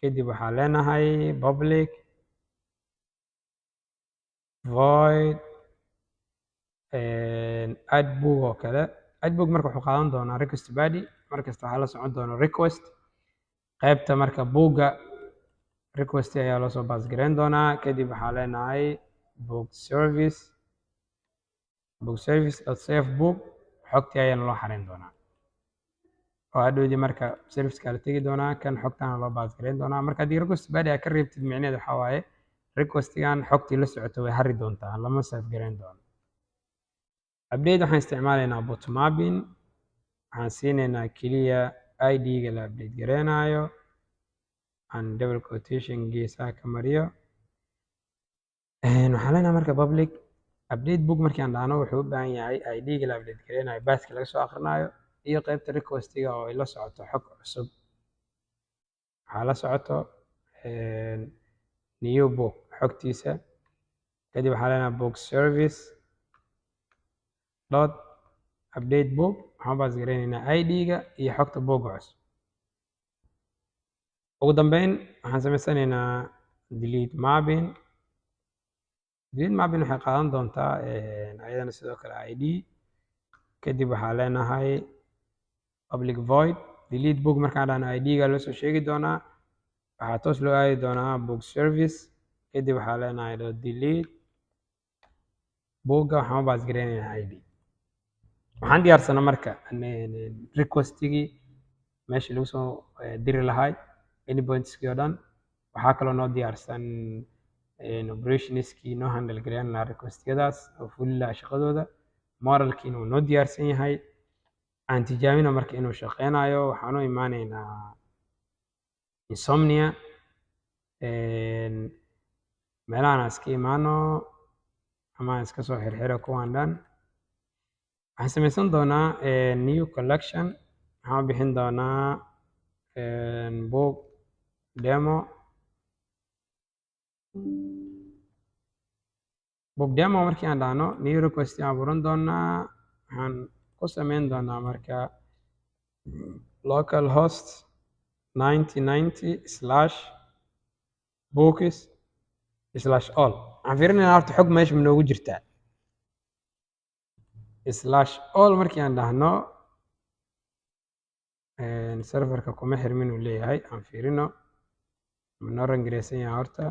kadib waxaa leenahay public void add book oo kale add book marka wuxuu qaadan doonaa request body markasta waxaa la socon doona request qaybta marka bookga request ayaa loo soo baasgareyn doonaa kadib waxaa leenahay book service save book xogtii ayaana loo xareyn doonaa oo hadhowdii marka serviceka la tegi doonaa kan xogtaana loo baasgareyn doonaa marka haddii request body aad ka reebtid micneheed waxaa waaye requestigan xogtii la socoto way hari doontaa lama save gareyn doono update waxaan isticmaalaynaa boot mapping waxaan siineynaa keliya id-ga la update gareynayo aan double quotation geesaha ka mariyo waxaan leenahay marka public update book markii aan dhahno wuxuu u baahan yahay id-ga la update gareynayo bathka laga soo akhrinayo iyo qaybta requestiga oo ay la socoto xog cusub waxaa la socoto new book xogtiisa kadib waxaa leenahay book service dot update book, waxaan baas gareynaynaa ID-ga iyo xogta book cusub. ugu dambeyn waxaan samaysanaynaa delete mapping. delete mapping waxay qaadan doontaa ayadana sidoo kale ID, kadib waxaa leenahay public void delete book. markaan dhahno ID-ga loo soo sheegi doonaa, waxaa toos loo aadi doonaa book service, kadib waxaa leenahay delete bookga, waxaan u baas gareynaynaa ID. waxaan diyaarsanaa marka requestigii meeshii lagu soo diri lahay endpointskii oo dhan. waxaa kaloo noo diyaarsan operationskii noo handle gareyn lahaa requestyadaas oo fuli lahaa shaqadooda. moralkiina uu noo diyaarsan yahay. aan tijaabina marka inuu shaqeynayo. waxaan u imaaneynaa insomnia, meelahan aan iska imaano ama aan iska soo xirxiro kuwan dhan. waxaan samaysan doonaa new collection. waxaan bixin doonaa book demo. book demo markii aan dhahno new request aan abuuran doonaa. waxaan ku samayn doonaa marka localhost 9090/books/all. waxaan fiirinaynaa horta xog meesha ma noogu jirtaa. /all markii aan dhahno serverka kuma xirmin uu leeyahay. aan fiirino ma noo rangareysan yahay horta.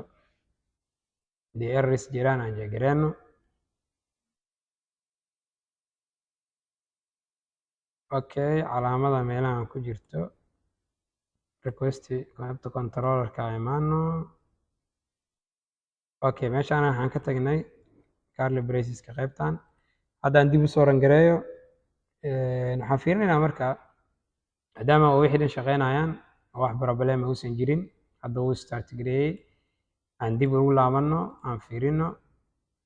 haddii errors jiraan aan jeegareyno. okay, calaamada meelahan ku jirto request qaybta controllerka imaano. okay, meeshaan waxaan ka tagnay curly braceska qaybtan. haddaan dib u soo rangareeyo waxaan fiirinaynaa marka maadaama uu wixii dhan shaqeynayaan wax problem uusan jirin. hadda uu start gareeyey. aan dib ugu laabano aan fiirino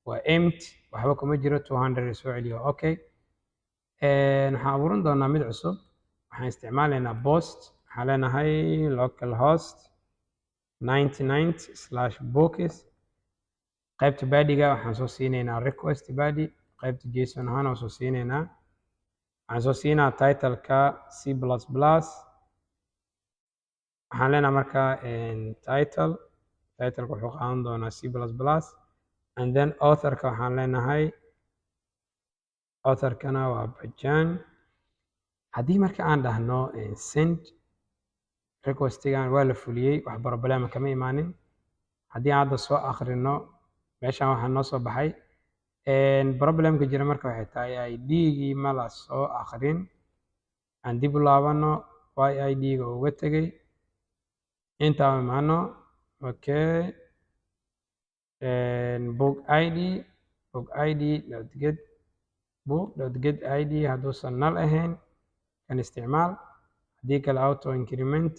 waa empty, waxba kuma jiro. 200 soo celiyo. okay, waxaan abuuran doonaa mid cusub. waxaan isticmaalaynaa post. waxaan leenahay localhost 9090/books. qaybta badiga waxaan soo siinaynaa request body. qaybta json ahaan oo soo siinaynaa. waxaan soo siinaa titleka C++. waxaan leenahay marka titleka wuxuu qaadan doonaa C++. and then authorka waxaan leenahay authorkana waa Bajan. haddii marka aan dhahno send requestigan waa la fuliyey, wax problema kama imaanin. haddii aan hadda soo akhrino meeshaan waxaa noo soo baxay problemka jira marka waxay tahay ID-gii ma la soo akhrin. aan dib u laabano y ID-ga uga tegay intaan imaano. okay, book id.get book.get id hadduusan null ahayn kan isticmaal. haddii kale auto increment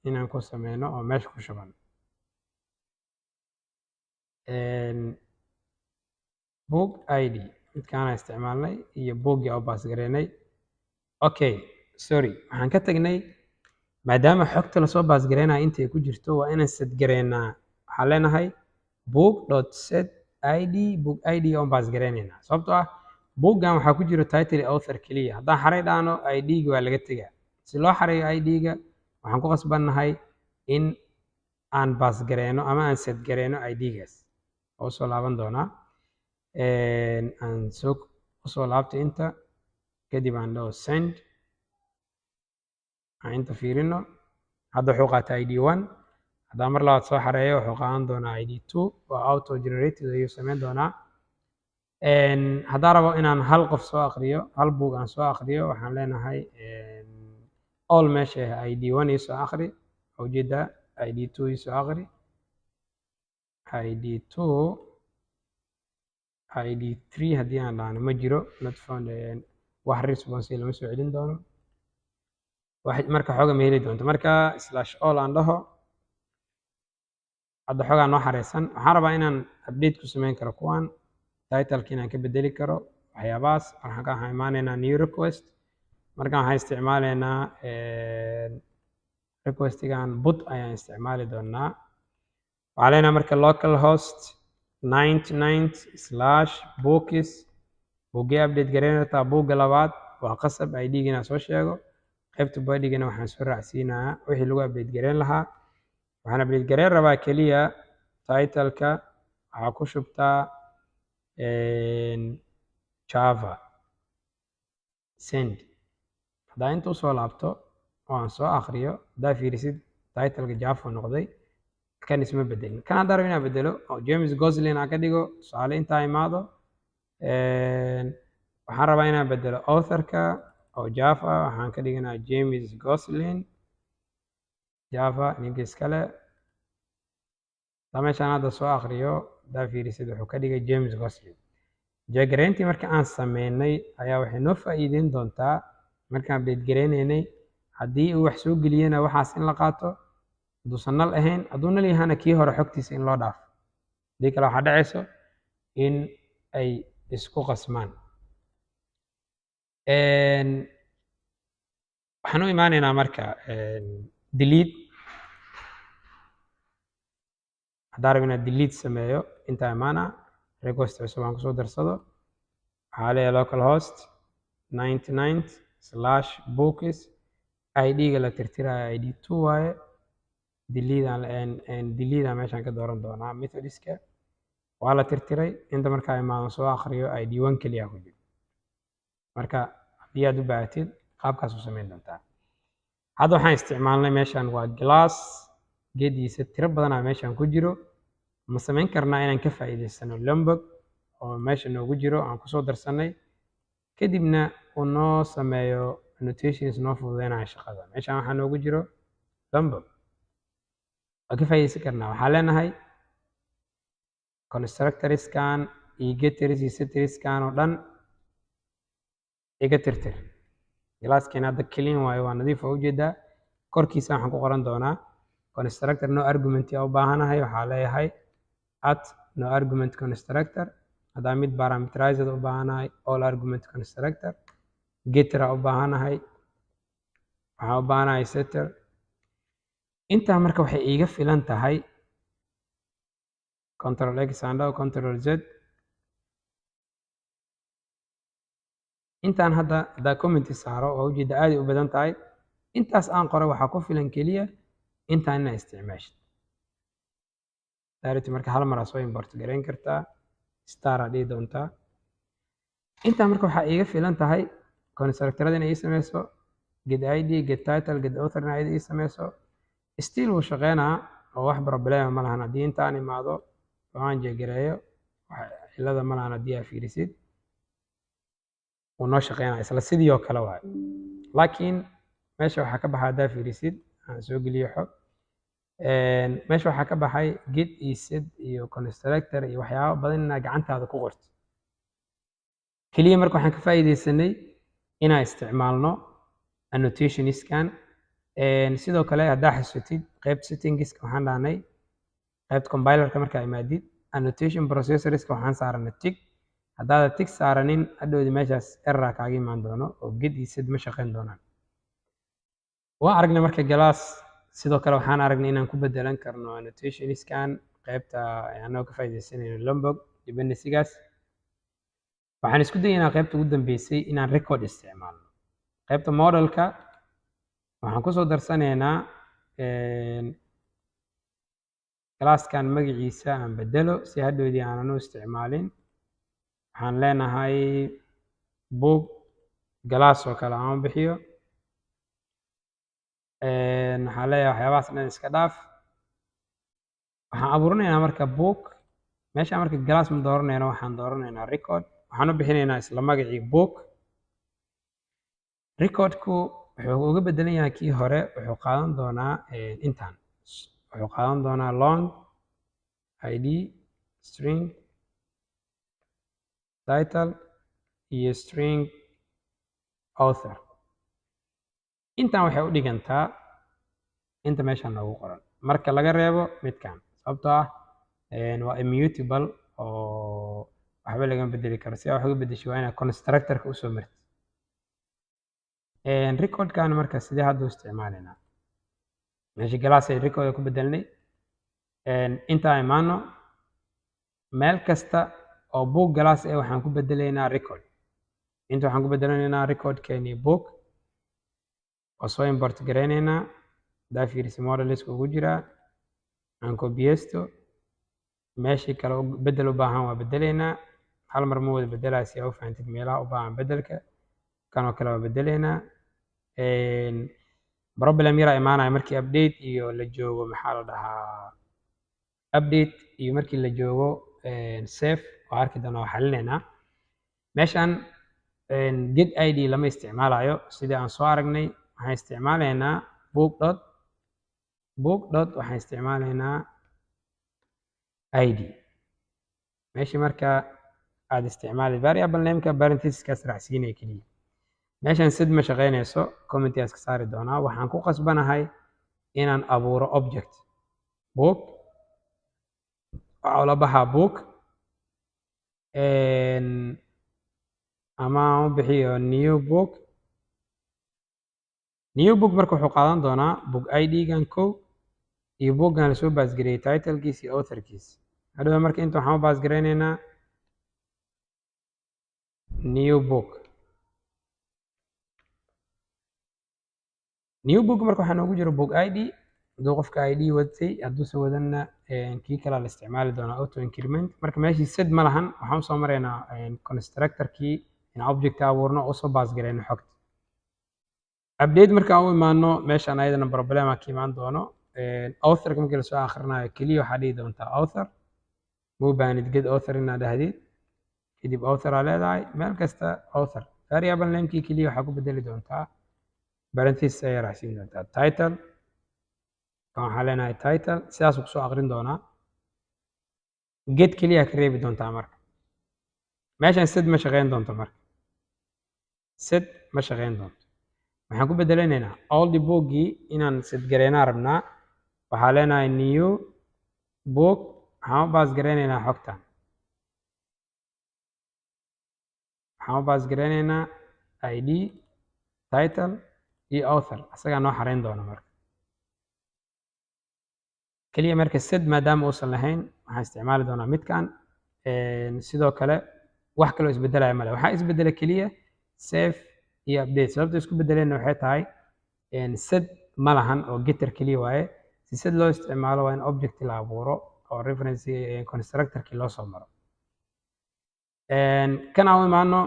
inaan ku sameyno oo meesha ku shuban. book id midkaana isticmaalnay iyo bookgii oo baas gareynay. okay, sorry, waxaan ka tagnay maadaama xogta lasoo baas gareynaya intay ku jirto waa inaan set gareynaa. waxaan leenahay book.set id book id oo baas gareynaynaa. sababtoo ah bookgan waxaa ku jiro title author keliya. haddaan xaray dhahno ID-ga waa laga tegaa. si loo xareeyo ID-ga waxaan ku qasbannahay in aan baas gareyno ama aan set gareyno ID-gaas. oo soo laaban doonaa. aan soo laabto inta kadib aan dhaho send. aan inta fiirino hadda wuxuu qaatay ID1. haddaan mar labaad soo xareeyo wuxuu qaadan doonaa ID2. waa auto generated ayuu sameyn doonaa. haddaan rabo inaan hal qof soo akhriyo, hal book aan soo akhriyo, waxaan leenahay all meesha ID1 ii soo akhri. ujeeda ID2 ii soo akhri. ID2 ID3 haddii aan dhahno ma jiro not found. wax response lama soo celin doono. marka xooga ma heli doonto. marka /all aan dhaho hadda xoogaa noo xareysan. waxaan rabaa inaan update ku sameyn karo kuwan. titleka inaan ka bedeli karo waxyaabahaas. waxaan imaanaynaa new request. markaan waxaan isticmaalaynaa requestigan but ayaan isticmaali doonaa. waxaan leenahay marka localhost 99/books buuggee update garaynaysaa buugga labaad waa qasab ID-ga inaan soo sheego qaybta body-gana waxaan soo raacsiinayaa wixii lagu update garayn lahaa waxaan update garayn rabaa keliya title-ka waxaa ku shubtaa Java send haddaa inta usoo laabto oo aan soo akhriyo haddaa fiirisid title-ka Java noqday kan isma bedelin kan haddaan rabo inaan bedelo oo James Gosling aan ka dhigo tusaale intaa imaado waxaan rabaa inaan bedelo author-ka oo Java waxaan ka dhiganaa James Gosling Java ninka iskale meeshaan hadda soo akhriyo haddaa fiirisid wuxuu ka dhigay James Gosling jeegarayntii marka aan sameynay ayaa waxay noo faa'iideyn doontaa markaan update garaynaynay haddii uu wax soo geliyana waxaas in la qaato hadduusan nal ahayn hadduu nal yahana kii hore xogtiisa in loo dhaafo haddii kale waxaa dhacayso in ay isku qasmaan waxaan u imaanaynaa marka delete haddaan rabo inaan delete sameeyo intaa imaana request cusub aan kusoo darsado waxaa leeyahay localhost 99/books ID-ga la tirtirayo ID2 waaye delete aan meeshaan ka dooran doonaa methodska waa la tirtiray inta markaa imaadan soo akhriyo ID1 keliya ku jiro marka haddii aad u baahatid qaabkaas u samayn doontaa hadda waxaan isticmaalnay meeshaan waa glass geediisa tiro badanaa meeshaan ku jiro ma samayn karnaa inaan ka faa'iidaysano lombok oo meesha noogu jiro aan kusoo darsanay kadibna uu noo sameeyo annotations noo fududeynaya shaqada meeshaan waxaa noogu jiro lombok waa ka faa'iidaysan karnaa waxaa leenahay constructorskan iyo getters iyo setterskan oo dhan iga tirtir glasskan hadda clean waayo waa nadiif oo ujeedaa korkiisa waxaan ku qoran doonaa constructor no argument u baahanahay waxaa leeyahay at no argument constructor haddaa mid parameterized u baahanahay all argument constructor getter u baahanahay waxaan u baahanahay setter intaa marka waxay iiga filan tahay control x and control z intaan hadda comment saaro oo ujeeda aad u badan tahay intaas aan qoray waxaa ku filan keliya intaan inaa isticmaashid daariti marka hal mar soo import garayn kartaa star dhihi doontaa intaa marka waxaa iiga filan tahay constructorada inay ii sameyso get id get title get author inay ii sameyso still wuu shaqeynaa oo wax problem ma lahan haddii intaan imaado waan jeegareeyo cilada ma lahan haddii aa fiirisid wuu noo shaqeynaa isla sidii oo kale waayo laakiin meesha waxaa ka baxay haddaa fiirisid aan soo geliyo xog meesha waxaa ka baxay get iyo set iyo constructor iyo waxyaabo badan inaa gacantaada ku qorto keliya marka waxaan ka faa'iidaysanay inaan isticmaalno annotationiskan sidoo kale haddaa xasutid qaybta settingska waxaan dhahnay qaybta compilerka markaa imaadid annotation processorska waxaan saaranay tick haddaada tick saaranin hadhowdi meeshaas error kaaga imaan doono oo get iyo set ma shaqeyn doonaan waan aragnay marka glass sidoo kale waxaan aragnay inaan ku bedelan karno annotationiskan qaybta anagoo ka faa'iidaysanayno lombok dependencygaas waxaan isku dayaynaa qaybta ugu dambeysay inaan record isticmaalno qaybta modelka waxaan kusoo darsanaynaa classkan magaciisa aan bedelo si hadhowdii aanan u isticmaalin waxaan leenahay book glass oo kale aan bixiyo waxaan leeyahay waxyaabahaas dhan iska dhaaf waxaan abuurinaynaa marka book meesha marka glass ma dooranayno waxaan dooranaynaa record waxaan u bixinaynaa isla magacii book recordku wuxuu uga bedelan yahay kii hore wuxuu qaadan doonaa intaan wuxuu qaadan doonaa long id string title iyo string author intaan waxay u dhigantaa inta meeshaan noogu qoran marka laga reebo midkan sababtoo ah waa immutable oo waxba lagama bedeli karo si aa wax uga bedesho waa inaad constructorka usoo martid recordkan marka sidee hadda u isticmaalaynaa meesha glass ay record ku bedelnay intaa imaano meel kasta oo book glass waxaan ku bedelaynaa record. inta waxaan ku bedelaynaa recordkeeni book oo soo import gareynaynaa. hadaa fiiriso modeliska ugu jiraa aan copyesto meeshii kale bedel u baahan waa bedelaynaa. hal mar ma wada bedelaa si aad u fahantid meelaha u baahan bedelka. kanoo kale waa bedelaynaa. problem yaraa imaanaya markii update iyo la joogo maxaa la dhahaa update iyo markii la joogo save waa arki doonaa waa xalinaynaa. meeshan get id lama isticmaalayo sidii aan soo aragnay. waxaan isticmaalaynaa book dot waxaan isticmaalaynaa id. meeshii marka aad isticmaali variable nameka parenthesiskaas raacsiinaya keliya. meeshan sid ma shaqeynayso commentigaas ka saari doonaa. waxaan ku qasbanahay inaan abuuro object book waxaa ula baxaa book ama aan u bixiyo new book marka wuxuu qaadan doonaa book id-gan kow iyo bookgan lasoo baasgareeyey titlekiis iyo authorkiis. hadhow marka inta waxaan u baasgareynaynaa new book marka waxaa noogu jiro book id. hadduu qofka id wadatay hadduusan wadanna kii kale la isticmaali doonaa auto increment. marka meeshii set ma lahan waxaan usoo maraynaa constructorkii in object abuurno oo usoo baasgareyno xogta. update markaan u imaano meeshaan ayadana problema ka imaan doono. authorka markii lasoo akhrinayo keliya waxaa dhihi doontaa author ma u baahnid get author inaad dhahdid. kadib author aa leedahay meel kasta author. variable namekii keliya waxaa ku bedeli doontaa parenthesis ayaa raacsiin doontaa title. kan waxaa leenahay title sidaasuu kusoo aqrin doonaa. get keliya ka reebi doontaa marka. meeshan set ma shaqeyn doonto marka. set ma shaqeyn doonto. waxaan ku bedelanaynaa old bookgii inaan set gareynaa rabnaa. waxaa leenahay new book waxaan u baasgareynaynaa xogtan. waxaan u baasgareynaynaa id title iyo author asagaa noo xareyn doona marka. keliya marka set maadaama uusan lahayn waxaan isticmaali doonaa midkan. sidoo kale wax kaloo isbedelaya male. waxaa isbedela keliya save iyo update. sababta isku bedeleenna waxay tahay set ma lahan oo getter keliya waaye. si set loo isticmaalo waa in object la abuuro oo reference constructorkii loo soo maro. kan aan u imaano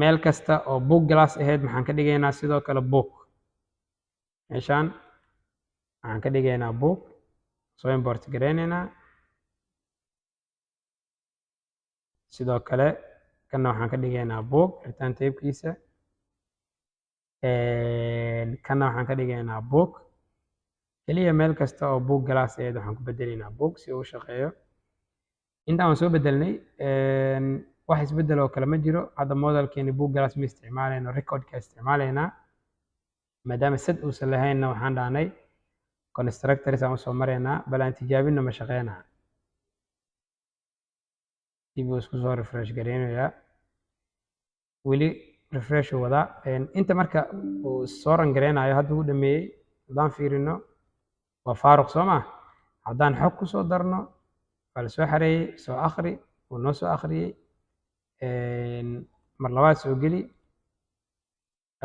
meel kasta oo book glass ahayd maxaan ka dhigaynaa sidoo kale book. meeshaan waxaan ka dhigaynaa book soo import gareynaynaa. sidoo kale kanna waxaan ka dhigaynaa book return typekiisa. kanna waxaan ka dhigaynaa book. keliya meel kasta oo book glass ahayd waxaan ku bedelaynaa book si uu u shaqeeyo. intaan waan soo bedelnay wax isbedel oo kale ma jiro. hadda modelkeeni book glass ma isticmaalayno recordka isticmaalaynaa. maadaama set uusan lahaynna waxaan dhahnay constructors aan usoo maraynaa bal aan tijaabinna ma shaqeynaa. dib uu isku soo refresh gareynayaa. weli refresh wadaa. inta marka uu soo ran gareynayo hadda uu dhameeyey haddaan fiirino waa faaruq soo ma. haddaan xog ku soo darno waa la soo xareeyey soo akhri wuu noo soo akhriyey. mar labaad soo geli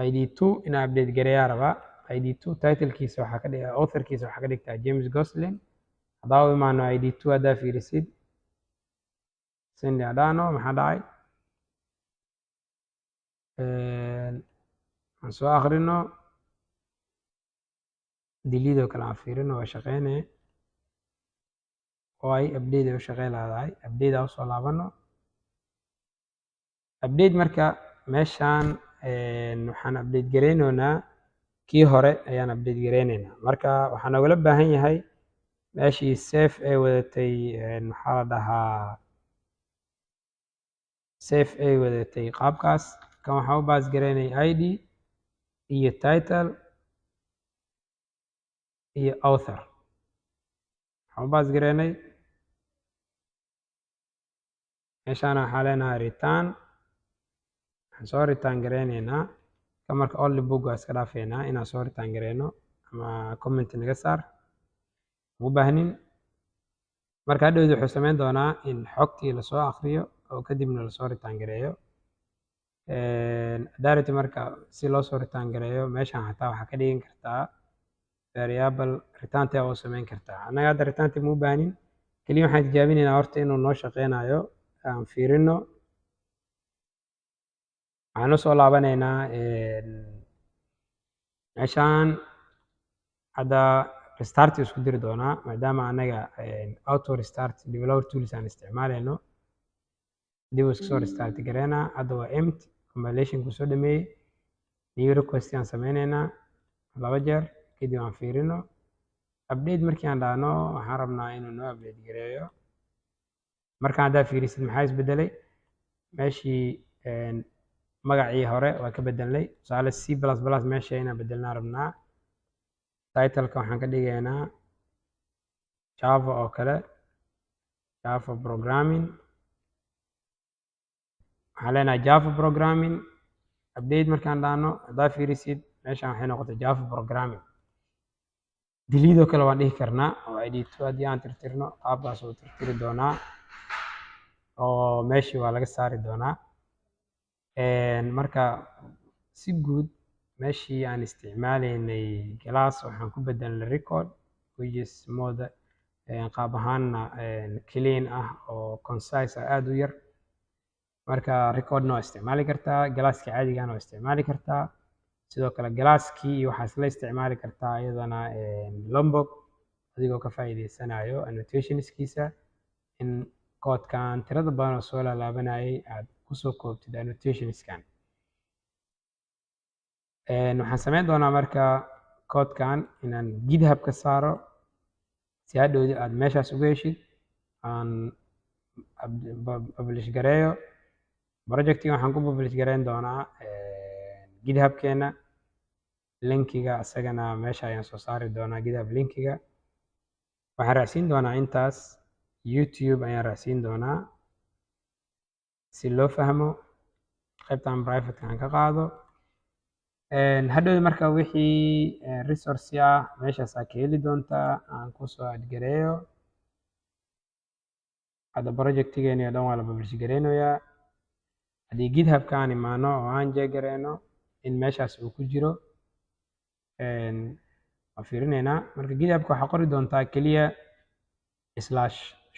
id2 inaa update gareeyaa rabaa. id2 titlekiisa waxaa ka dhigaa authorkiisa waxaa ka dhigtaa James Gosling. haddaa u imaano id2 haddaa fiirisid Cindy Adano maxaa dhacay. aan soo akhrino delete oo kale aan fiirino waa shaqeynaya. oo ay update u shaqeyn lahaday. update aan usoo laabano. update marka meeshaan waxaan update gareynaynaa kii hore ayaan update gareynaynaa. marka waxaan nogala baahan yahay meeshii save ay wadatay maxaa la dhahaa save ay wadatay qaabkaas. kan waxaan u baasgareynay id iyo title iyo author. waxaan u baasgareynay meeshaan waxaa leenahay return. waxaan soo return gareynaynaa. kan marka only book waa iska dhaafeynaa inaan soo return gareyno ama comment naga saar. u baahnin marka hadhowdi wuxuu samayn doonaa in xogtii lasoo akhriyo oo kadibna lasoo return gareeyo. Haddaa marka si loo soo return gareeyo meeshan xataa waxaa ka dhigan kartaa variable return type oo samayn kartaa. Annaga hadda return type ma u baahnin, kaliya waxaan tijaabinaynaa horta inuu noo shaqeynayo. Aan fiirino, waxaan usoo laabanaynaa meeshaan hadda restart isku diri doonaa maadaama annaga auto restart developer tools aan isticmaalayno. dib u iska soo restart gareynaa. Hadda waa empty, compilation ku soo dhameeyey. New request aan sameynaynaa 2 jeer, kadib aan fiirino. Update markii aan dhahno waxaan rabnaa inuu noo update gareeyo. Markaan haddaa fiirisid maxaa isbedelay, meeshii magacii hore waa ka bedelnay. Tusaale C++ meesha inaan bedelnaa rabnaa. Title-ka waxaan ka dhigaynaa Java oo kale, Java programming. waxaan leenahay Java programming. Update markaan dhahno, haddaa fiirisid meeshaan waxay noqotay Java programming. Delete oo kale waan dhihi karnaa oo edit haddii aan tirtirno qaabkaas uu tirtiri doonaa oo meeshii waa laga saari doonaa. Marka si guud meeshii aan isticmaalaynay class waxaan ku bedelnay record, which is mode qaab ahaanna clean ah oo concise ah, aad u yar. Marka recordna waa isticmaali kartaa, galaaskii caadigaana waa isticmaali kartaa. Sidoo kale galaaskii iyo waxaas la isticmaali kartaa iyadana Lombok adigoo ka faa'iideysanayo annotationskiisa in koodkan tirada badan oo soo laalaabanayay aad kusoo koobtid annotationskan. Waxaan samayn doonaa marka koodkan inaan GitHub ka saaro si hadhowdi aad meeshaas uga heshid. Aan publish gareeyo projectiga, waxaan ku publish gareyn doonaa GitHub-keena. linkiga asagana meesha ayaan soo saari doonaa, GitHub linkiga. Waxaan raacsiin doonaa intaas YouTube ayaan raacsiin doonaa si loo fahmo. qaybtan private aan ka qaado. Hadhowdi marka wixii resource ah meeshaas aad ka heli doontaa. aan kusoo adgareeyo. hadda projectigeeni oo dhan waa la publish gareynayaa. haddii GitHub-ka aan imaano oo aan jeegareyno in meeshaas uu ku jiro waan fiirinaynaa. marka GitHub-ka waxaa qori doontaa keliya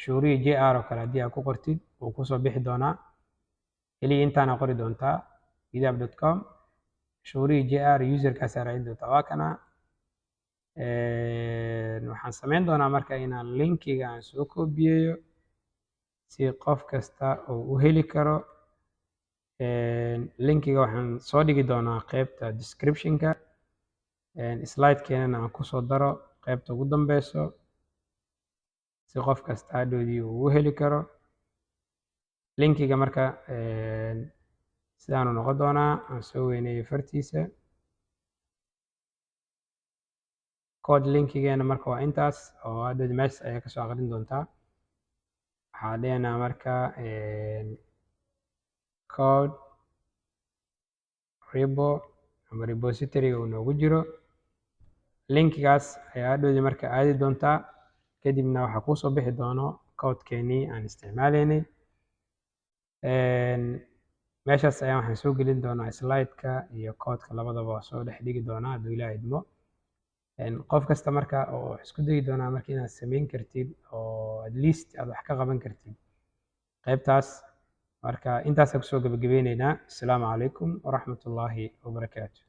/shuriya jr oo kale haddii aad ku qortid wuu kusoo bixi doonaa. keliya intaana qori doontaa github.com shuriya jr userkaasaa raadin doontaa. waa kana waxaan samayn doonaa marka inaan linkiga aan soo koobiyeeyo si qof kasta uu u heli karo. linkiga waxaan soo dhigi doonaa qaybta description-ka. slide-keenana aan kusoo daro qaybta ugu dambeyso si qof kasta hadhowdii uu u heli karo. linkiga marka sidaanu noqon doonaa. aan soo weyneeyo fartiisa. code linkigeena marka waa intaas oo hadhowdii meeshas ayaa kasoo aqrin doontaa. waxaa dhehnaa marka code repo ama repository uu noogu jiro. linkigaas ayaa hadhowdii marka aadi doontaa. kadibna waxaa kusoo bixi doono codekeenii aan isticmaalaynay. meeshaas ayaa waxaan soo gelin doonaa slide-ka iyo codeka labadaba waa soo dhex dhigi doonaa hadduu Ilaahay idmo. qof kasta marka oo isku dayi doonaa marka inaad samayn kartid oo at least aad wax ka qaban kartid qaybtaas. marka intaasaan kusoo gabagabeyneynaa. Asalaamu calaykum waraxmatullaahi wabarakaatu.